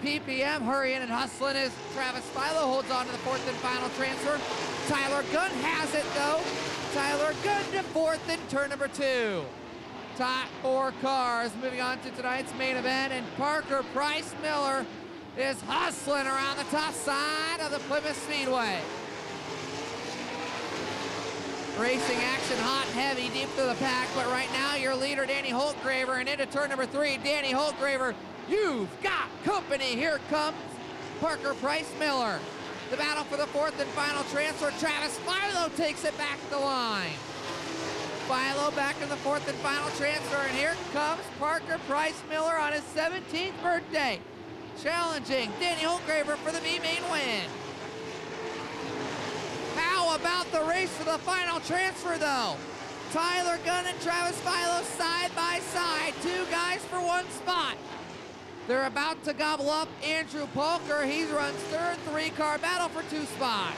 PPM hurrying and hustling as Travis Philo holds on to the fourth and final transfer. Tyler Gunn has it, though. Tyler Gunn to fourth in turn number 2. Top 4 cars moving on to tonight's main event, and Parker Price Miller is hustling around the top side of the Plymouth Speedway. Racing action hot and heavy deep through the pack, but right now your leader Danny Holtgraver, and into turn number 3, Danny Holtgraver, you've got company. Here comes Parker Price Miller. The battle for the fourth and final transfer. Travis Philo takes it back to the line. Philo back in the fourth and final transfer, and here comes Parker Price Miller on his 17th birthday, challenging Danny Holtgraver for the B-Main win. How about the race for the final transfer, though? Tyler Gunn and Travis Philo side by side, 2 guys for 1 spot. They're about to gobble up Andrew Palker. He runs third, 3-car battle for 2 spots.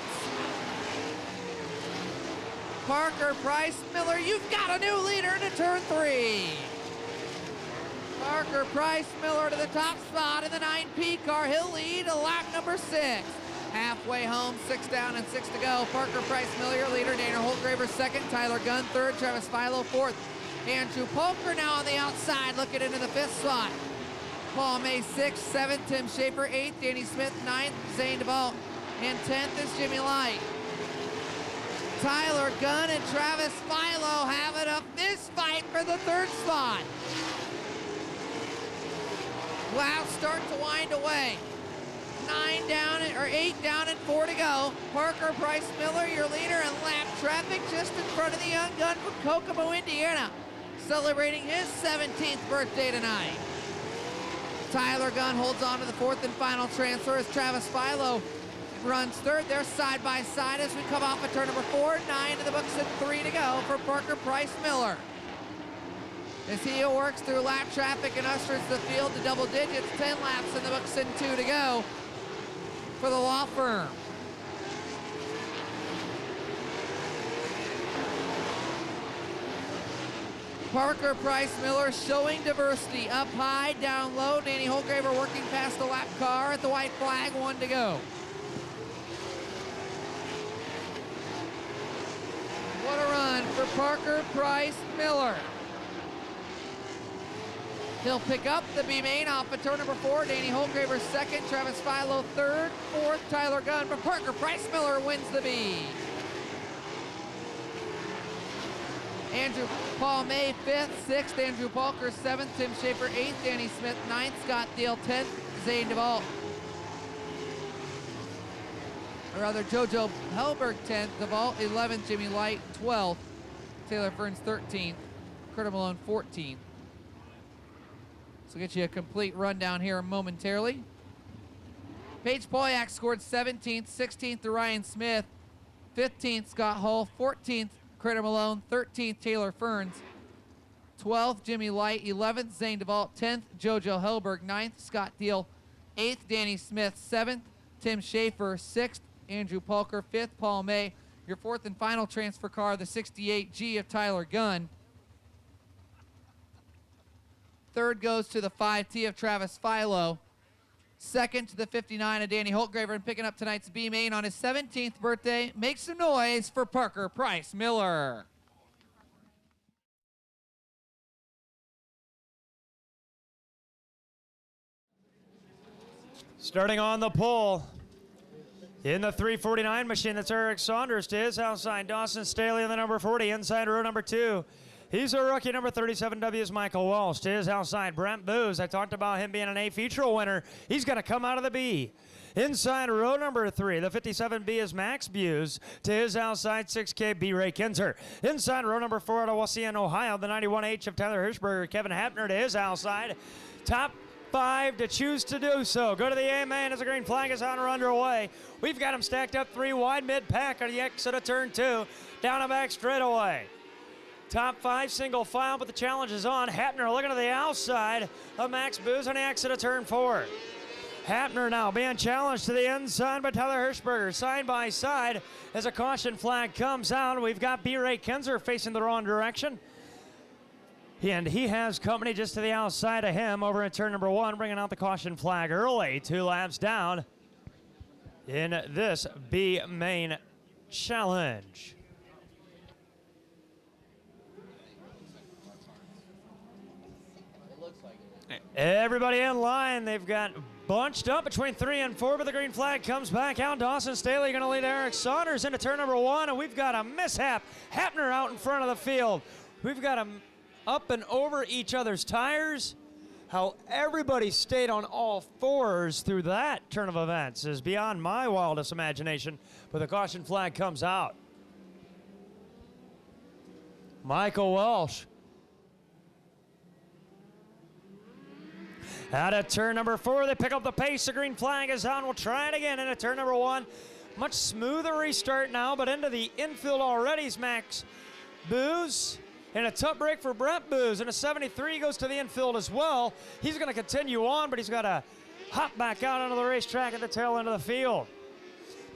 Parker Price Miller, you've got a new leader into turn 3. Parker Price Miller to the top spot in the 9P car. He'll lead a lap number 6. Halfway home, 6 down and 6 to go. Parker Price Miller, your leader. Danny Holtgraver second. Tyler Gunn third. Travis Philo fourth. Andrew Palker now on the outside, looking into the 5th spot. Paul May 6th, 7th. Tim Schaefer 8th. Danny Smith 9th. Zane DeVault. And 10th is Jimmy Light. Tyler Gunn and Travis Philo having a fist fight for the 3rd spot. Laps start to wind away. 8 down and 4 to go. Parker Price Miller, your leader in lap traffic, just in front of the young gun from Kokomo, Indiana, celebrating his 17th birthday tonight. Tyler Gunn holds on to the 4th and final transfer as Travis Philo runs 3rd. They're side by side as we come off of turn number 4. 9 in the books and 3 to go for Parker Price Miller. As he works through lap traffic and ushers the field to double digits, 10 laps in the books and 2 to go for the law firm. Parker Price Miller showing diversity. Up high, down low. Danny Holtgraver working past the lap car at the white flag, 1 to go. What a run for Parker Price Miller. He'll pick up the B-Main off of turn number 4. Danny Holtgraver second, Travis Philo third, 4th Tyler Gunn, but Parker Price Miller wins the B. Paul May 5th, 6th, Andrew Palker 7th, Tim Schaefer 8th, Danny Smith 9th, Scott Thiel 10th, Zane DeVault. Or rather, JoJo Helberg 10th, DeVault 11th, Jimmy Light 12th, Taylor Ferns 13th, Curtis Malone 14th. So we'll get you a complete rundown here momentarily. Paige Polyak scored 17th, 16th to Ryan Smith, 15th Scott Hull, 14th Curtis Malone, 13th Taylor Ferns, 12th Jimmy Light, 11th Zane DeVault, 10th JoJo Helberg, 9th Scott Thiel, 8th Danny Smith, 7th Tim Schaefer, 6th Andrew Palker, 5th Paul May. Your 4th and final transfer car, the 68G of Tyler Gunn. 3rd goes to the 5T of Travis Philo. 2nd to the 59 of Danny Holtgraver, and picking up tonight's B-Main on his 17th birthday. Make some noise for Parker Price Miller. Starting on the pole. In the 349 machine, that's Eric Saunders. To his outside, Dawson Staley in the number 40, inside row number 2. He's a rookie, number 37W is Michael Walsh. To his outside, Brent Booz. I talked about him being an A feature winner. He's going to come out of the B. Inside row number 3, the 57B is Max Buse. To his outside, 6KB Ray Kinzer. Inside row number 4 out of Wauseon, Ohio, the 91H of Tyler Hirschberger, Kevin Hapner. To his outside, top 5 to choose to do so. Go to the A-main as the green flag is on or underway. We've got them stacked up 3 wide mid-pack on the exit of turn 2. Down and back straightaway. Top 5 single file, but the challenge is on. Hapner looking to the outside of Max Booz on the exit of turn 4. Hapner now being challenged to the inside by Tyler Hirschberger. Side by side as a caution flag comes out. We've got B-Ray Kinzer facing the wrong direction. And he has company just to the outside of him over in turn number 1, bringing out the caution flag early. 2 laps down in this B main challenge. Everybody in line. They've got bunched up between 3 and 4, but the green flag comes back out. Dawson Staley going to lead Eric Saunders into turn number 1, and we've got a mishap. Hapner out in front of the field. We've got them up and over each other's tires. How everybody stayed on all fours through that turn of events is beyond my wildest imagination, but the caution flag comes out. Michael Welsh out of turn number 4, they pick up the pace. The green flag is on. We'll try it again into turn number 1. Much smoother restart now, but into the infield already is Max Booz. And a tough break for Brent Booz. And a 73 goes to the infield as well. He's going to continue on, but he's got to hop back out onto the racetrack at the tail end of the field.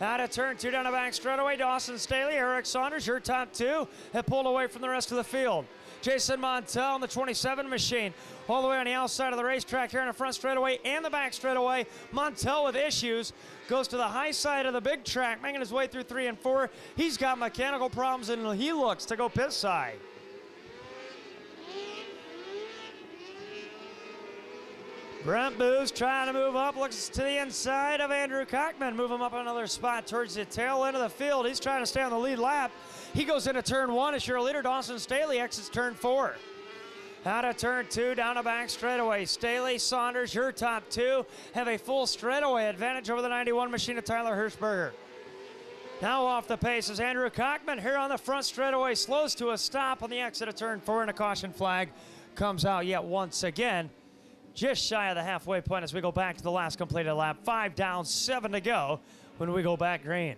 Out of turn 2 down the back straightaway, Dawson Staley, Eric Saunders, your top 2, have pulled away from the rest of the field. Jason Montel on the 27 machine, all the way on the outside of the racetrack here in the front straightaway and the back straightaway. Montel with issues, goes to the high side of the big track, making his way through 3 and 4. He's got mechanical problems and he looks to go pit side. Brent Booz trying to move up, looks to the inside of Andrew Cockman. Move him up another spot towards the tail end of the field. He's trying to stay on the lead lap. He goes into turn 1 as your leader. Dawson Staley exits turn 4. Out of turn 2, down the back straightaway. Staley, Saunders, your top 2, have a full straightaway advantage over the 91 machine of Tyler Hirschberger. Now off the pace is Andrew Cockman here on the front straightaway. Slows to a stop on the exit of turn 4, and a caution flag comes out yet once again. Just shy of the halfway point as we go back to the last completed lap. 5 down, 7 to go when we go back green.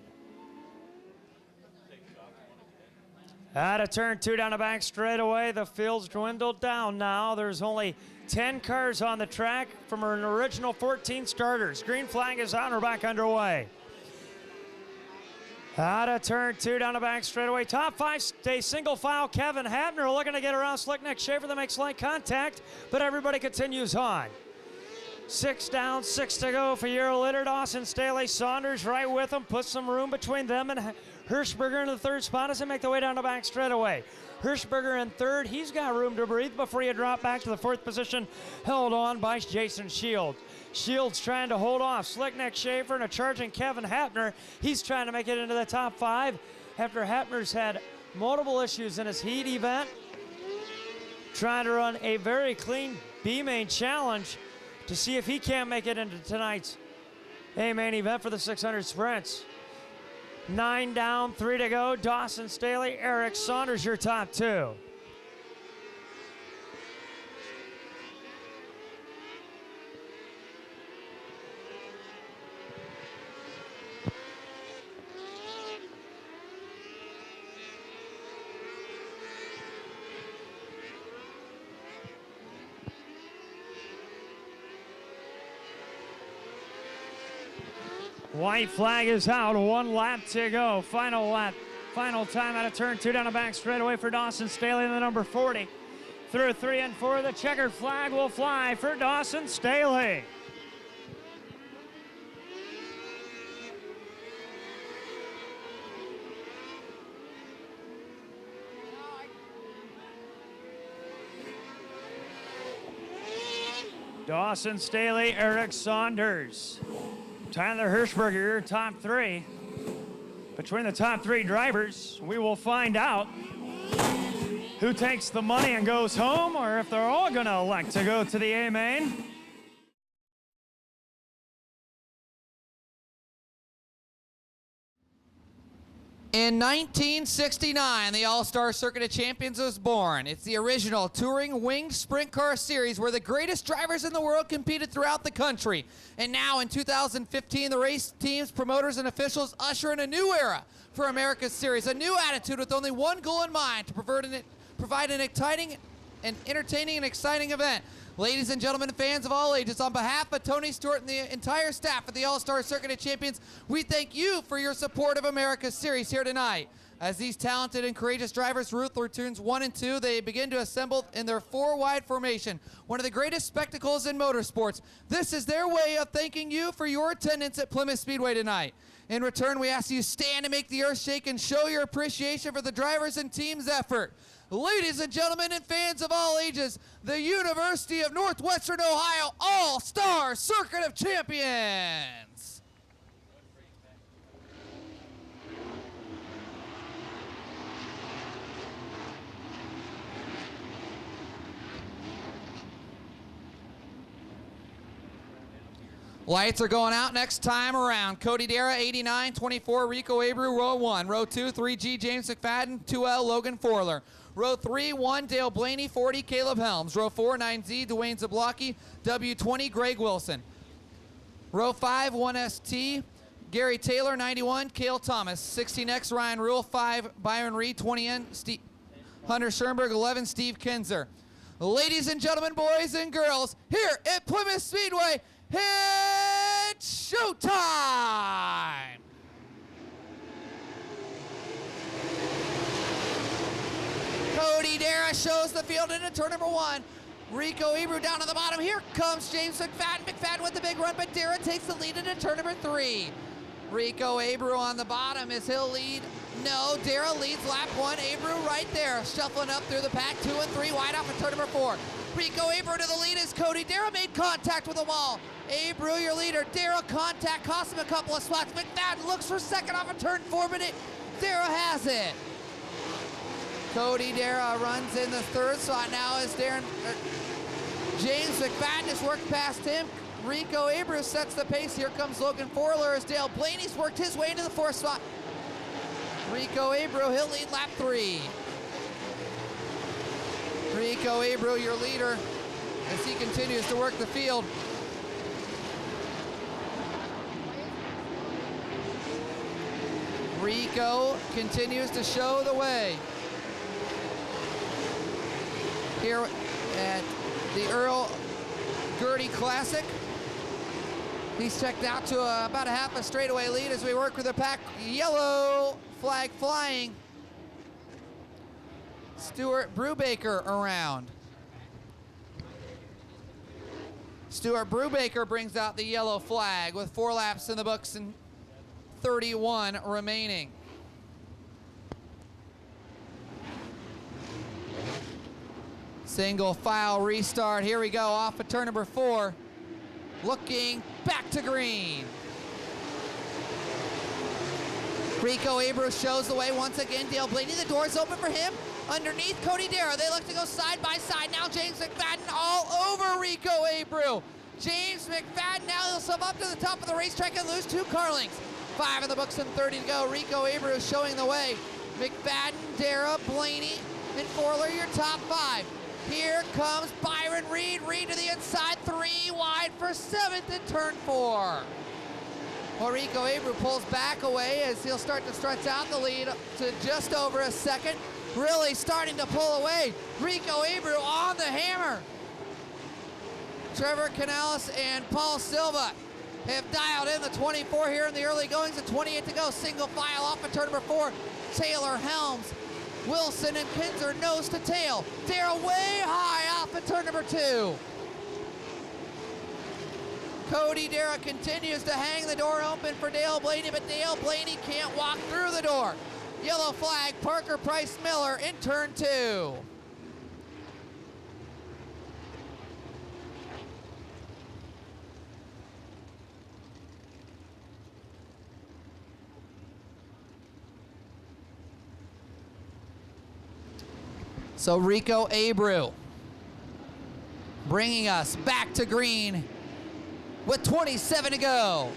Out of turn 2 down the back straightaway, the field's dwindled down now. There's only 10 cars on the track from an original 14 starters. Green flag is out and we're back underway. Out of turn 2 down the back straightaway. Top 5 stay single file. Kevin Hapner looking to get around Slick Nick Schaefer that makes light contact, but everybody continues on. 6 down, 6 to go for your leader. Dawson Staley, Saunders right with them. Put some room between them and Hirschberger in the 3rd spot as they make their way down the back straightaway. Hirschberger in 3rd. He's got room to breathe before you drop back to the 4th position, held on by Jason Shields. Shields trying to hold off Slick Nick Schaefer and a charging Kevin Hapner. He's trying to make it into the top 5 after Hapner's had multiple issues in his heat event. Trying to run a very clean B-main challenge to see if he can't make it into tonight's A-main event for the 600 sprints. 9 down, 3 to go. Dawson Staley, Eric Saunders, your top 2. White flag is out, 1 lap to go. Final lap, final time out of turn 2 down the back straightaway for Dawson Staley in the number 40. Through 3 and 4, the checkered flag will fly for Dawson Staley. Dawson Staley, Eric Saunders. Tyler Hirschberger, your top 3. Between the top 3 drivers, we will find out who takes the money and goes home, or if they're all going to elect to go to the A-main. In 1969, the All-Star Circuit of Champions was born. It's the original touring winged sprint car series where the greatest drivers in the world competed throughout the country. And now in 2015, the race teams, promoters, and officials usher in a new era for America's series, a new attitude with only one goal in mind, to provide an exciting and entertaining and exciting event. Ladies and gentlemen, fans of all ages, on behalf of Tony Stewart and the entire staff of the All-Star Circuit of Champions, we thank you for your support of America's Series here tonight. As these talented and courageous drivers route through turns 1 and 2, they begin to assemble in their 4-wide formation, one of the greatest spectacles in motorsports. This is their way of thanking you for your attendance at Plymouth Speedway tonight. In return, we ask you stand and make the earth shake and show your appreciation for the drivers and team's effort. Ladies and gentlemen and fans of all ages, the University of Northwestern Ohio All-Star Circuit of Champions. Lights are going out next time around. Cody Dara, 89, 24, Rico Abreu, row 1. Row 2, 3G, James McFadden, 2L, Logan Forler. Row 3, 1, Dale Blaney, 40, Caleb Helms. Row 4, 9Z, Dwayne Zablocki, W20, Greg Wilson. Row 5, 1ST, Gary Taylor, 91, Cale Thomas. 16X, Ryan Rule, 5, Byron Reed, 20N, Hunter Schoenberg, 11, Steve Kinzer. Ladies and gentlemen, boys and girls, here at Plymouth Speedway, it's showtime! Cody Dara shows the field into turn number 1. Rico Abreu down to the bottom. Here comes James McFadden. McFadden with the big run, but Dara takes the lead into turn number 3. Rico Abreu on the bottom. Is he'll lead? No, Dara leads lap 1. Abreu right there, shuffling up through the pack. 2 and 3 wide off of turn number 4. Rico Abreu to the lead as Cody Dara made contact with the wall. Abreu, your leader. Dara contact, cost him a couple of spots. McFadden looks for second off of turn 4, but Dara has it. Cody Dara runs in the third slot now as James McFadden has worked past him. Rico Abreu sets the pace. Here comes Logan Forler as Dale Blaney's worked his way into the 4th spot. Rico Abreu, he'll lead lap 3. Rico Abreu, your leader, as he continues to work the field. Rico continues to show the way. Here at the Earl Gaerte Classic. He's checked out to about a half a straightaway lead as we work with the pack. Yellow flag flying. Stuart Brubaker around. Stuart Brubaker brings out the yellow flag with 4 laps in the books and 31 remaining. Single file restart. Here we go off of turn number 4. Looking back to green. Rico Abreu shows the way once again. Dale Blaney, the door's open for him. Underneath Cody Dara, they look to go side by side. Now James McFadden all over Rico Abreu. James McFadden now he'll sub up to the top of the racetrack and lose 2 car lengths. 5 in the books and 30 to go. Rico Abreu showing the way. McFadden, Dara, Blaney, and Forler, your top 5. Here comes Byron Reed. Reed to the inside, 3 wide for 7th in turn 4. Well, Rico Abreu pulls back away as he'll start to stretch out the lead to just over a second. Really starting to pull away. Rico Abreu on the hammer. Trevor Canales and Paul Silva have dialed in the 24 here in the early goings and 28 to go. Single file off of turn number 4. Taylor, Helms, Wilson, and Kinzer nose to tail. Dara way high off of turn number 2. Cody Dara continues to hang the door open for Dale Blaney, but Dale Blaney can't walk through the door. Yellow flag, Parker Price Miller in turn 2. So Rico Abreu bringing us back to green with 27 to go.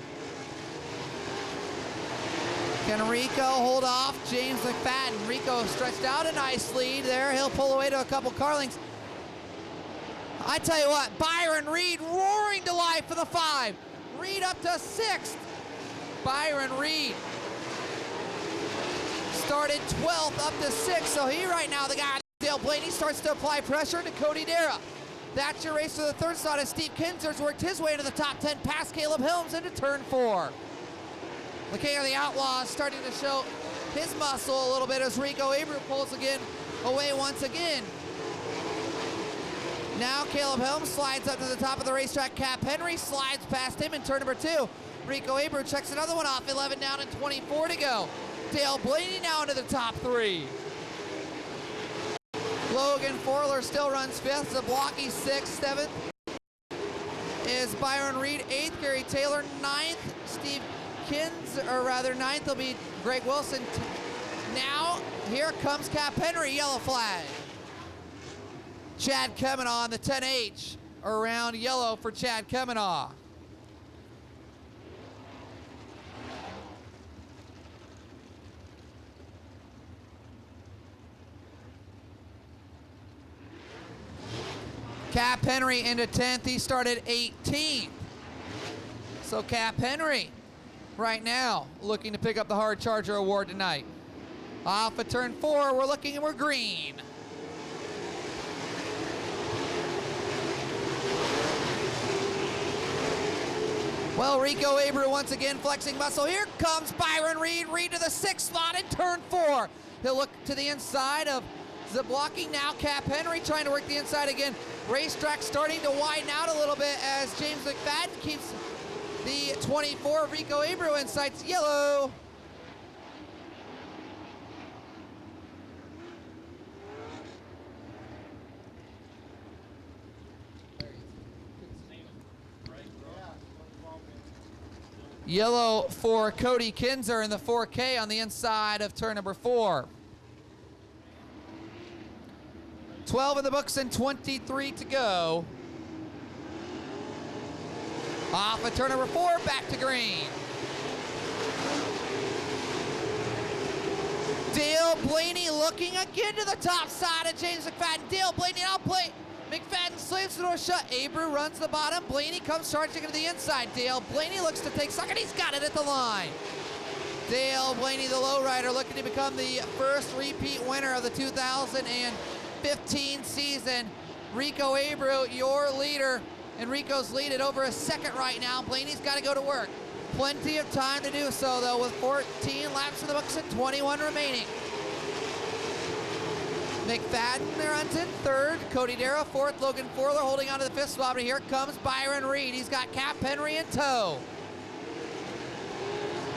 Can Rico hold off James McFadden? Rico stretched out a nice lead there. He'll pull away to a couple car lengths. I tell you what, Byron Reed roaring to life for the 5. Reed up to 6th. Byron Reed started 12th up to 6th, so he right now, the guy, Dale Blaney, starts to apply pressure to Cody Dara. That's your race for the third slot as Steve Kinzer's worked his way into the top 10 past Caleb Helms into turn 4. The King of the Outlaws starting to show his muscle a little bit as Rico Abreu pulls away once again. Now Caleb Helms slides up to the top of the racetrack. Cap Henry slides past him in turn number 2. Rico Abreu checks another one off, 11 down and 24 to go. Dale Blaney now into the top 3. Logan Forler still runs 5th. Zablocki 6th. 7th is Byron Reed. 8th, Gary Taylor. 9th, Steve Kins, or rather 9th will be Greg Wilson. Now, here comes Cap Henry, yellow flag. Chad Kemenaugh on the 10H, around yellow for Chad Kemenaugh. Cap Henry into 10th, he started 18th. So Cap Henry, right now, looking to pick up the Hard Charger Award tonight. Off of turn 4, we're looking and we're green. Well, Rico Abreu once again flexing muscle. Here comes Byron Reed. Reed to the 6th spot in turn 4. He'll look to the inside of Zablocki. Now Cap Henry trying to work the inside again. Racetrack starting to widen out a little bit as James McFadden keeps the 24 of Rico Abreu in sights yellow. Yellow for Cody Kinzer in the 4K on the inside of turn number 4. 12 in the books and 23 to go. Off of turn number 4, back to green. Dale Blaney looking again to the top side of James McFadden. Dale Blaney outplay. McFadden slams the door shut. Abreu runs the bottom. Blaney comes charging into the inside. Dale Blaney looks to take second. He's got it at the line. Dale Blaney, the lowrider, looking to become the first repeat winner of the 2015 season. Rico Abreu, your leader, and Rico's lead at over a second right now. Blaney's got to go to work. Plenty of time to do so, though, with 14 laps in the books and 21 remaining. McFadden runs in 3rd. Cody Darrow 4th. Logan Forler holding on to the 5th spot. But here comes Byron Reed. He's got Cap Henry in tow.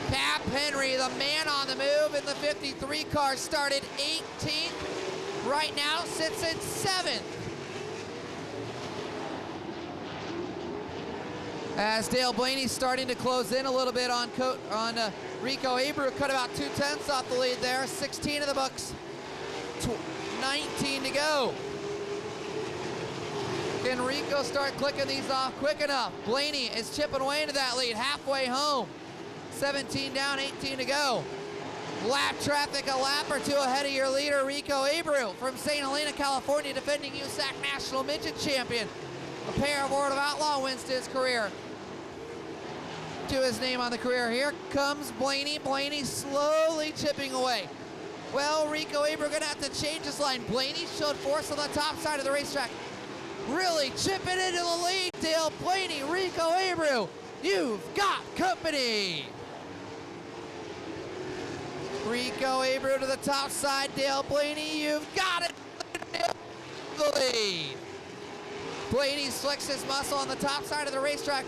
Cap Henry, the man on the move in the 53 car, started 18th. Right now sits in 7th. As Dale Blaney's starting to close in a little bit on Rico Abreu, cut about 2/10 off the lead there. 16 in the books, 19 to go. Can Rico start clicking these off quick enough? Blaney is chipping away into that lead, halfway home. 17 down, 18 to go. Lap traffic, a lap or 2 ahead of your leader, Rico Abreu from St. Helena, California, defending USAC National Midget Champion. A pair of World of Outlaw wins to his career. To his name on the career. Here comes Blaney. Blaney slowly chipping away. Well, Rico Abreu gonna have to change his line. Blaney showed force on the top side of the racetrack. Really chipping into the lead. Dale Blaney, Rico Abreu, you've got company. Rico Abreu to the top side. Dale Blaney, you've got it. The lead. Blaney flicks his muscle on the top side of the racetrack.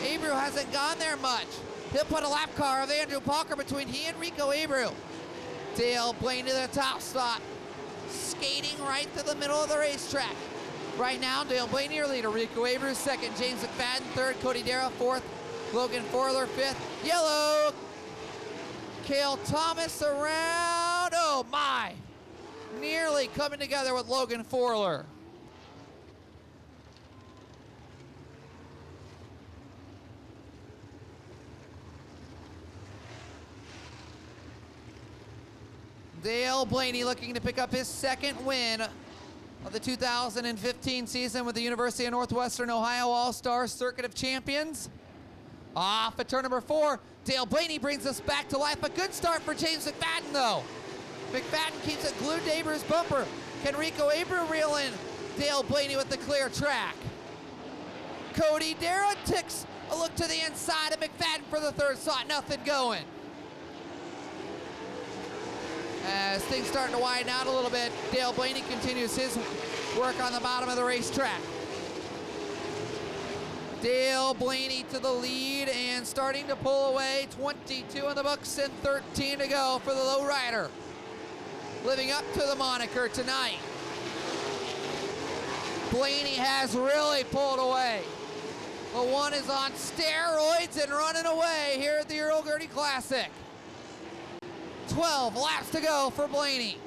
Abreu hasn't gone there much. He'll put a lap car of Andrew Palker between he and Rico Abreu. Dale Blaney to the top spot. Skating right to the middle of the racetrack. Right now, Dale Blaney your leader. Rico Abreu 2nd. James McFadden 3rd. Cody Darrow 4th. Logan Forler 5th. Yellow. Cale Thomas around. Oh my. Nearly coming together with Logan Forler. Dale Blaney looking to pick up his 2nd win of the 2015 season with the University of Northwestern Ohio All-Star Circuit of Champions. Off at turn number 4, Dale Blaney brings us back to life. A good start for James McFadden, though. McFadden keeps it glued to Abreu's bumper. Can Rico Abreu reel in Dale Blaney with the clear track. Cody Darrah takes a look to the inside of McFadden for the third slot. Nothing going. As things starting to widen out a little bit, Dale Blaney continues his work on the bottom of the racetrack. Dale Blaney to the lead and starting to pull away. 22 in the books and 13 to go for the low rider. Living up to the moniker tonight. Blaney has really pulled away. The one is on steroids and running away here at the Earl Gaerte Classic. 12 laps to go for Blaney.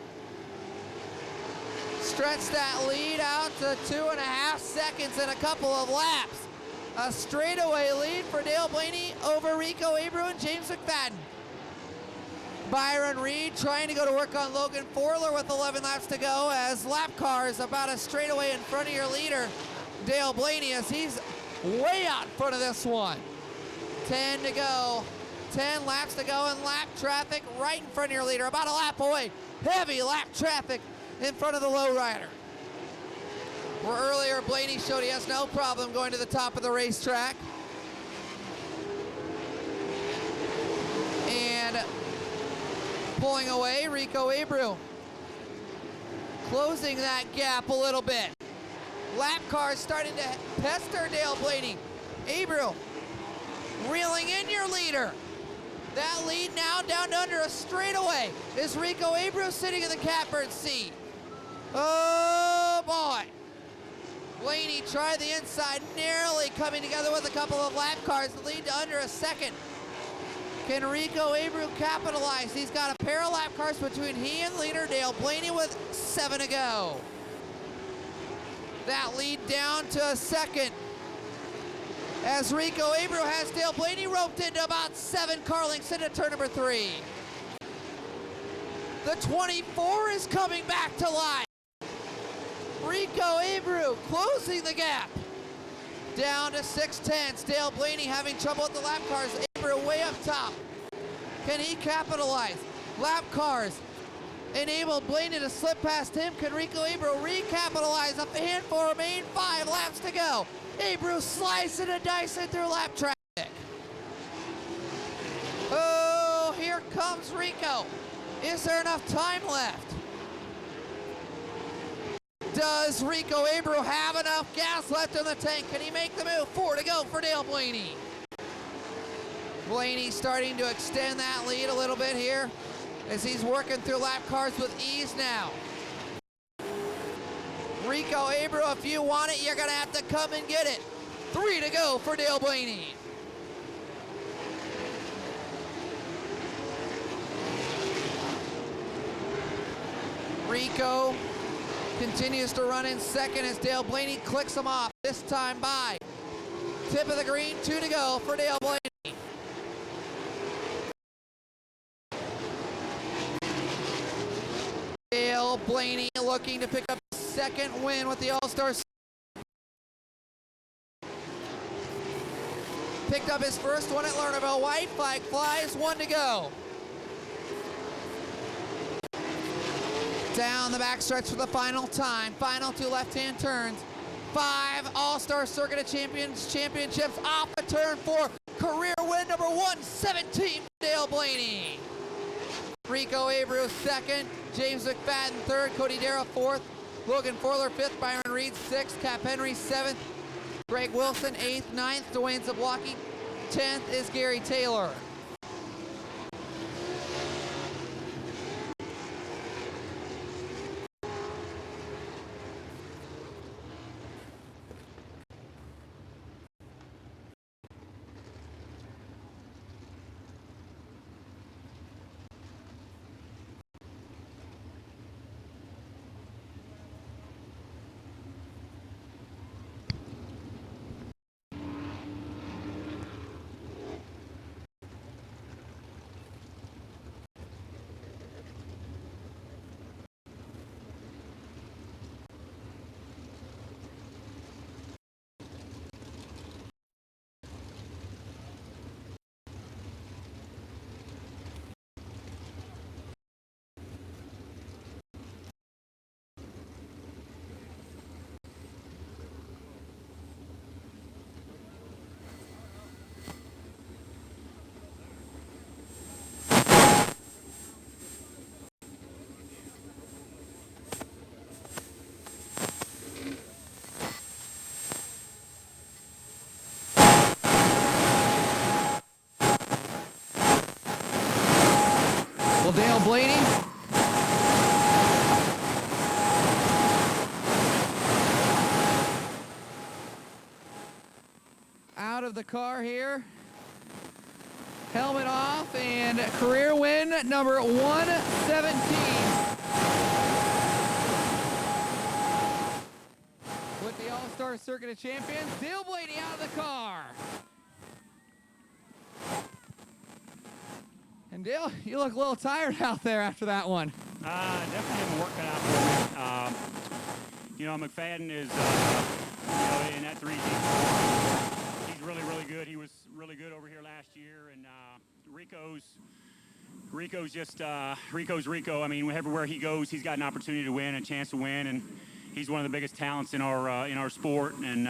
Stretch that lead out to 2.5 seconds in a couple of laps. A straightaway lead for Dale Blaney over Rico Abreu and James McFadden. Byron Reed trying to go to work on Logan Forler with 11 laps to go as lap cars about a straightaway in front of your leader, Dale Blaney, as he's way out in front of this one. 10 to go. 10 laps to go in lap traffic right in front of your leader, about a lap away. Heavy lap traffic in front of the lowrider. Where earlier Blaney showed he has no problem going to the top of the racetrack. And pulling away, Rico Abreu. Closing that gap a little bit. Lap cars starting to pester Dale Blaney. Abreu reeling in your leader. That lead now down to under a straightaway. Is Rico Abreu sitting in the catbird seat? Oh boy. Blaney tried the inside, narrowly coming together with a couple of lap cars to lead to under a second. Can Rico Abreu capitalize? He's got a pair of lap cars between he and leader Dale Blaney with 7 to go. That lead down to a second. As Rico Abreu has Dale Blaney roped into about 7 car lengths into turn number 3. The 24 is coming back to life. Rico Abreu closing the gap. Down to 6/10. Dale Blaney having trouble with the lap cars. Abreu way up top. Can he capitalize? Lap cars enable Blaney to slip past him. Can Rico Abreu recapitalize? A handful remain, 5 laps to go. Abreu slicing and dicing through lap traffic. Oh, here comes Rico. Is there enough time left? Does Rico Abreu have enough gas left in the tank? Can he make the move? 4 to go for Dale Blaney. Blaney starting to extend that lead a little bit here as he's working through lap cars with ease now. Rico Abreu, if you want it, you're gonna have to come and get it. 3 to go for Dale Blaney. Rico continues to run in second as Dale Blaney clicks him off, this time by tip of the green, 2 to go for Dale Blaney. Dale Blaney looking to pick up his second win with the All-Star. Picked up his first one at Lernerville. White flag flies, 1 to go. Down the backstretch for the final time. Final 2 left-hand turns. 5 All-Star Circuit of Champions championships off of turn 4. Career win number 117 for Dale Blaney. Rico Abreu second. James McFadden third. Cody Darrah fourth. Logan Forler fifth. Byron Reed sixth. Cap Henry seventh. Greg Wilson eighth. Ninth. Dwayne Zablocki. 10th is Gary Taylor. Dale Blaney. Out of the car here. Helmet off, and career win number 117. With the All-Star Circuit of Champions, Dale Blaney out of the car. And Dale, you look a little tired out there after that one. Definitely been working out for me. You know, McFadden is, you know, in that 3 he's really, really good. He was really good over here last year, and Rico's just Rico's Rico. I mean, everywhere he goes, he's got an opportunity to win, a chance to win, and he's one of the biggest talents in our sport. And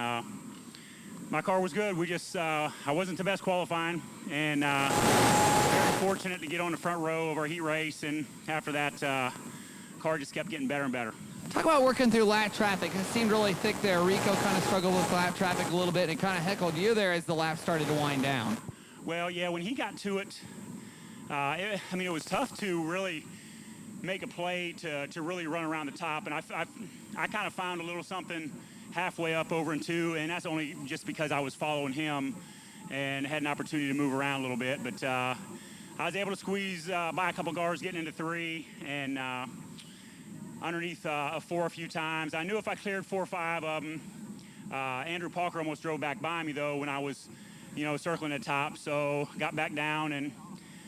my car was good. We just I wasn't the best qualifying, and very fortunate to get on the front row of our heat race, and after that, car just kept getting better and better. Talk about working through lap traffic. It seemed really thick there. Rico kind of struggled with lap traffic a little bit, and it kind of heckled you there as the lap started to wind down. Well, yeah, when he got to it, I mean, it was tough to really make a play to really run around the top, and I kind of found a little something halfway up over in 2, and that's only just because I was following him and had an opportunity to move around a little bit. But I was able to squeeze by a couple cars getting into 3, and underneath a 4 a few times. I knew if I cleared 4 or 5 of them, Andrew Parker almost drove back by me, though, when I was, you know, circling the top. So got back down and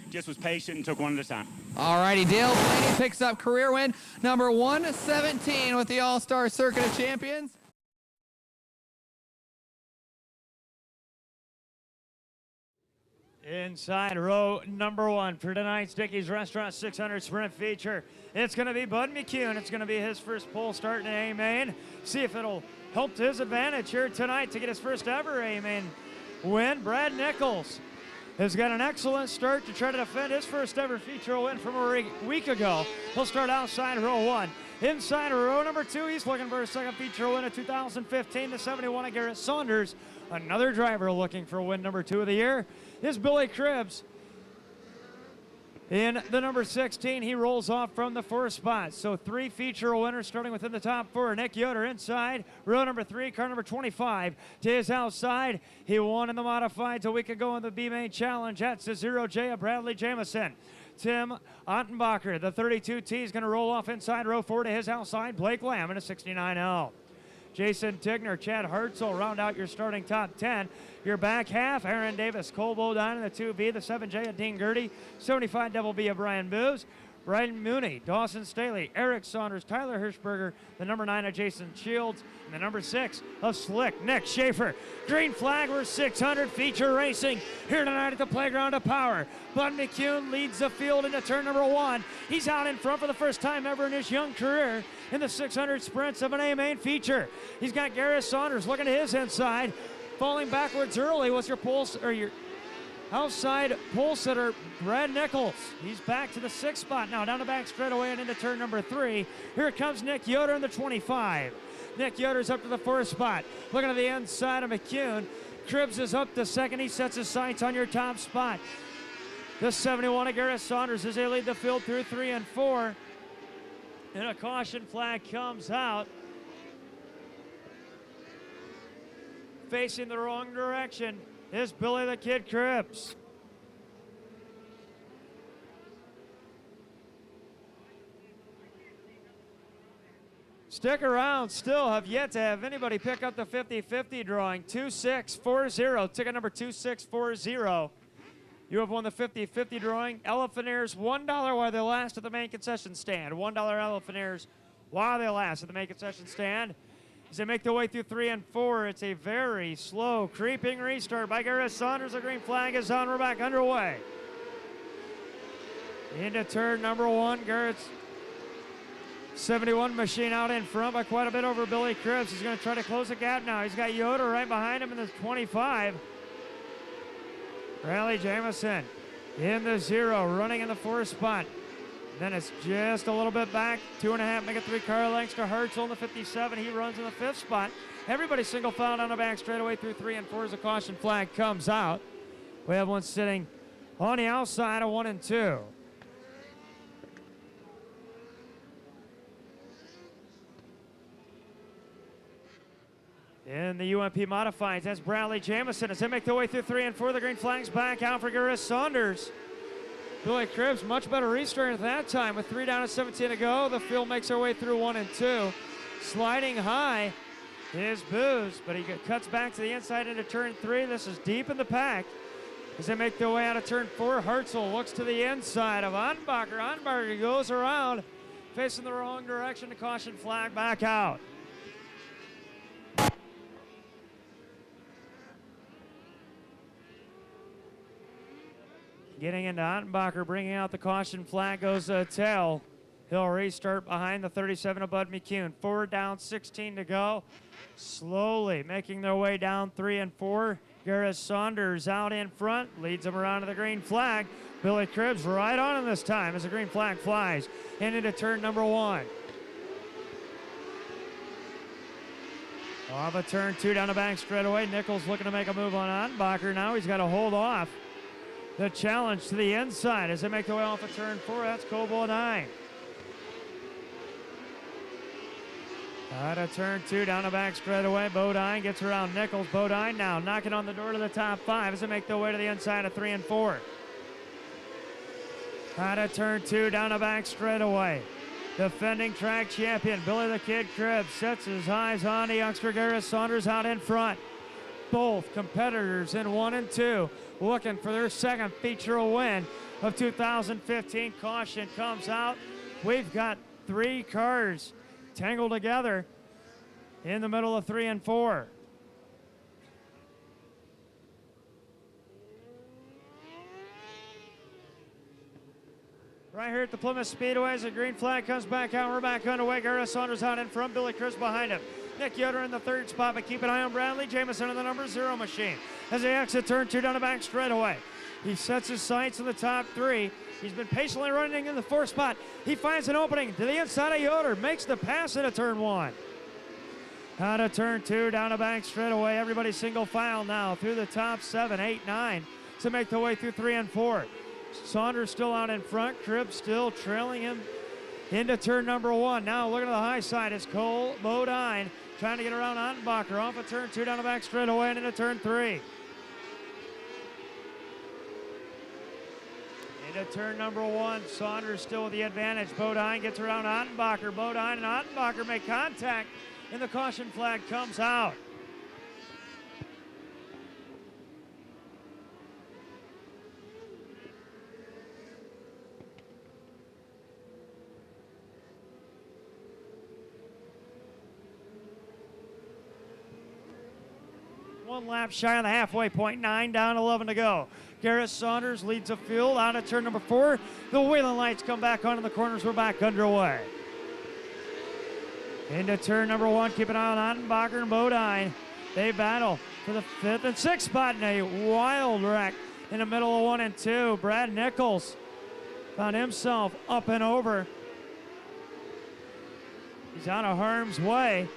just was patient and took one at a time. All righty, Dale Blaney picks up career win number 117 with the All-Star Circuit of Champions. Inside row number 1 for tonight's Dickey's Restaurant 600 Sprint feature. It's going to be Bud McCune. It's going to be his first pole start in A-Main. See if it'll help to his advantage here tonight to get his first ever A-Main win. Brad Nichols has got an excellent start to try to defend his first ever feature win from a week ago. He'll start outside row 1. Inside row number 2, he's looking for a second feature win of 2015, the 71 of Garrett Saunders. Another driver looking for win number 2 of the year is Billy Cribbs. In the number 16, he rolls off from the 4th spot. So 3 feature winners starting within the top 4. Nick Yoder inside row number 3, car number 25 to his outside. He won in the modifieds a week ago in the B-Main Challenge. That's the 0J of Bradley Jamison. Tim Ottenbacher, the 32T, is going to roll off inside row 4 to his outside. Blake Lamb in a 69L. Jason Tigner, Chad Hartzell round out your starting top 10. Your back half, Aaron Davis, Cole Bodine in the 2B, the 7J of Dean Gertie, 75 Double B of Brian Booz, Brian Mooney, Dawson Staley, Eric Saunders, Tyler Hirschberger, the number 9 of Jason Shields, and the number 6 of Slick Nick Schaefer. Green flag, we're 600 feature racing here tonight at the Playground of Power. Bud McCune leads the field into turn number 1. He's out in front for the first time ever in his young career in the 600 sprints of an A-Main feature. He's got Garrett Saunders looking to his inside. Falling backwards early was your pulse, or your outside pole sitter, Brad Nichols. He's back to the 6th spot now, down the back straightaway and into turn number 3. Here comes Nick Yoder in the 25. Nick Yoder's up to the 4th spot. Looking to the inside of McCune. Cribbs is up to 2nd. He sets his sights on your top spot. The 71 of Garrett Saunders as they lead the field through 3 and 4. And a caution flag comes out. Facing the wrong direction is Billy the Kid Cribbs. Stick around, still have yet to have anybody pick up the 50-50 drawing. 2640, ticket number 2640. You have won the 50-50 drawing. Elephant ears, $1 while they last at the main concession stand. $1 elephant ears while they last at the main concession stand. As they make their way through 3 and 4, it's a very slow, creeping restart by Garrett Saunders. The green flag is on. We're back underway. Into turn number 1, Garrett's 71 machine out in front by quite a bit over Billy Cribbs. He's going to try to close the gap now. He's got Yoder right behind him in the 25. Bradley Jamison in the 0, running in the 4th spot. Then it's just a little bit back, 2.5, make it 3 car lengths to Hartzell in the 57. He runs in the 5th spot. Everybody single file down the back straightaway through 3 and 4 as a caution flag comes out. We have one sitting on the outside of 1 and 2. In the UMP Modifieds, that's Bradley Jamison as they make their way through 3 and 4. The green flag's back out for Gareth Saunders. Billy Cribbs, much better restart at that time with 3 down and 17 to go. The field makes their way through 1 and 2. Sliding high is Booz, but he cuts back to the inside into turn 3. This is deep in the pack as they make their way out of turn 4. Hartzell looks to the inside of Anbacher. Anbacher goes around, facing the wrong direction. The caution flag back out. Getting into Ottenbacher, bringing out the caution flag goes tail. He'll restart behind the 37 of Bud McCune. 4 down, 16 to go. Slowly making their way down 3 and 4. Gareth Saunders out in front, leads them around to the green flag. Billy Cribbs right on him this time as the green flag flies and into turn number 1. Off of turn 2 down the bank straightaway. Nichols looking to make a move on Ottenbacher. Now he's got to hold off the challenge to the inside as they make their way off of turn 4. That's Cobo 9. Out of turn 2 down the back straightaway. Bodine gets around Nichols. Bodine now knocking on the door to the top 5 as they make their way to the inside of 3 and 4. Out of turn 2 down the back straightaway. Defending track champion Billy the Kid Cribbs sets his eyes on the youngster Gareth Saunders out in front. Both competitors in 1 and 2 looking for their second feature win of 2015. Caution comes out. We've got 3 cars tangled together in the middle of 3 and 4. Right here at the Plymouth Speedway as the green flag comes back out. We're back underway. Gareth Saunders out in front. Billy Cribbs behind him. Nick Yoder in the 3rd spot, but keep an eye on Bradley Jamison in the number 0 machine as they exit turn 2 down the back straightaway. He sets his sights in the top 3. He's been patiently running in the 4th spot. He finds an opening to the inside of Yoder, makes the pass into turn 1. Out of turn 2 down the back straightaway. Everybody single file now through the top 7, 8, 9 to make their way through 3 and 4. Saunders still out in front. Cribbs still trailing him into turn number 1. Now looking to the high side is Cole Bodine trying to get around Ottenbacher off of turn 2 down the back straightaway and into turn 3. Into turn number 1, Saunders still with the advantage. Bodine gets around Ottenbacher. Bodine and Ottenbacher make contact, and the caution flag comes out. One lap shy of the halfway point, 9 down, 11 to go. Gareth Saunders leads the field out of turn number 4. The wheeling lights come back on in the corners. We're back underway. Into turn number 1, keep an eye on Ottenbacher and Bodine. They battle for the 5th and 6th spot in a wild wreck in the middle of 1 and 2. Brad Nichols found himself up and over. He's out of harm's way.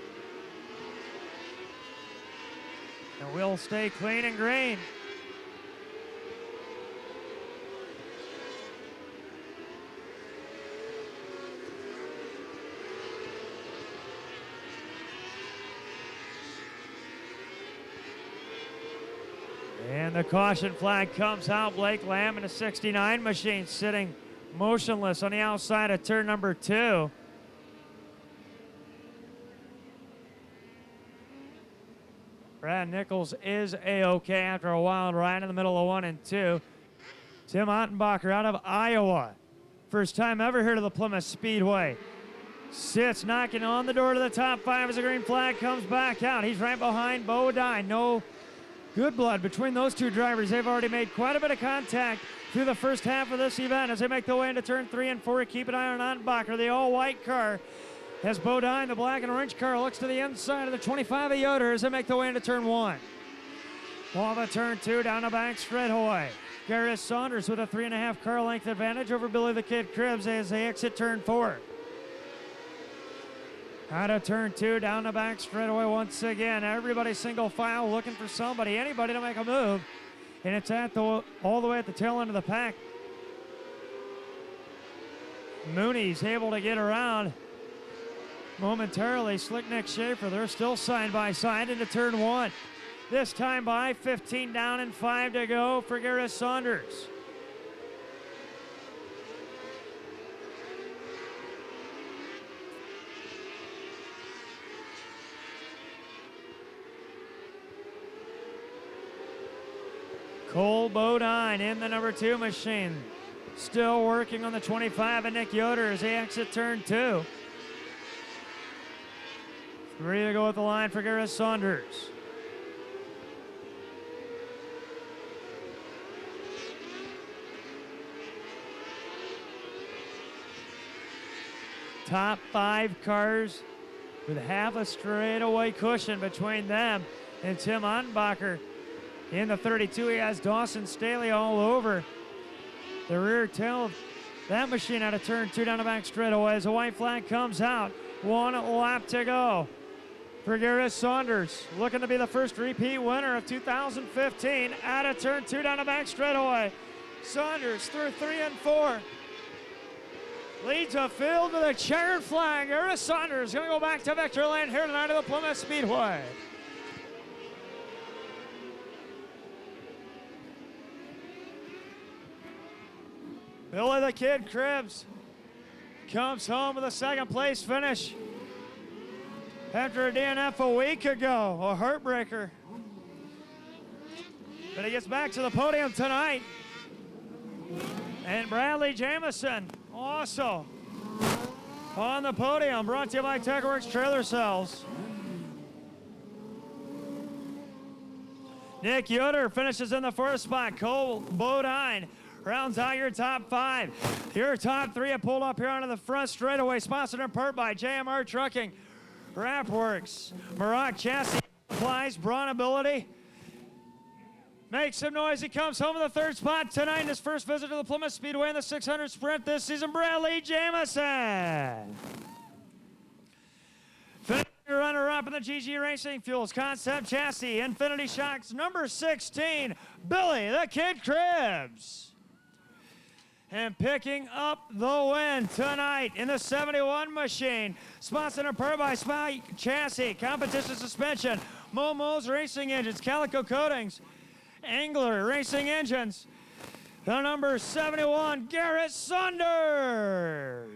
And we'll stay clean and green. And the caution flag comes out. Blake Lamb in a 69 machine sitting motionless on the outside of turn number 2. Brad Nichols is A-OK after a wild ride in the middle of 1 and 2. Tim Ottenbacher out of Iowa. First time ever here to the Plymouth Speedway. Sits knocking on the door to the top 5 as the green flag comes back out. He's right behind Bodine. No good blood between those two drivers. They've already made quite a bit of contact through the first half of this event as they make their way into turn 3 and 4. Keep an eye on Ottenbacher, the all-white car. As Bodine, the black and orange car, looks to the inside of the 25 of Yoder as they make their way into turn 1. Off of turn 2 down the back straightaway. Gareth Saunders with a 3.5 car length advantage over Billy the Kid Cribbs as they exit turn 4. Out of turn 2 down the back straightaway once again. Everybody single file looking for somebody, anybody to make a move. And it's at all the way at the tail end of the pack. Mooney's able to get around momentarily. Slick Nick Schaefer, they're still side by side into turn 1. This time by 15 down and 5 to go for Garrett Saunders. Cole Bodine in the number 2 machine. Still working on the 25 and Nick Yoder as they exit turn 2. 3 to go at the line for Garrett Saunders. Top 5 cars with half a straightaway cushion between them and Tim Ottenbacher. In the 32, he has Dawson Staley all over. The rear tail of that machine out of turn 2 down the back straightaway as the white flag comes out. 1 lap to go for Garrett Saunders, looking to be the first repeat winner of 2015 out of turn 2 down the back straightaway. Saunders through 3 and 4. Leads a field with a checkered flag. Garrett Saunders going to go back to victory lane here tonight at the Plymouth Speedway. Billy the Kid Cribbs comes home with a second place finish after a DNF a week ago, a heartbreaker. But he gets back to the podium tonight. And Bradley Jamison also on the podium, brought to you by TechWorks Trailer Cells. Nick Yoder finishes in the 4th spot. Cole Bodine rounds out your top 5. Your top 3 have pulled up here onto the front straightaway, sponsored in part by JMR Trucking, Rapworks, Maroc Chassis Supplies, Braun Ability. Makes some noise. He comes home in the 3rd spot tonight in his first visit to the Plymouth Speedway in the 600 sprint this season, Bradley Jamison. Finishing runner-up in the GG Racing Fuels Concept Chassis Infinity Shocks number 16, Billy the Kid Cribbs. And picking up the win tonight in the 71 machine, sponsored in part by Spike Chassis, Competition Suspension, Momo's Racing Engines, Calico Coatings, Angler Racing Engines, the number 71, Garrett Saunders.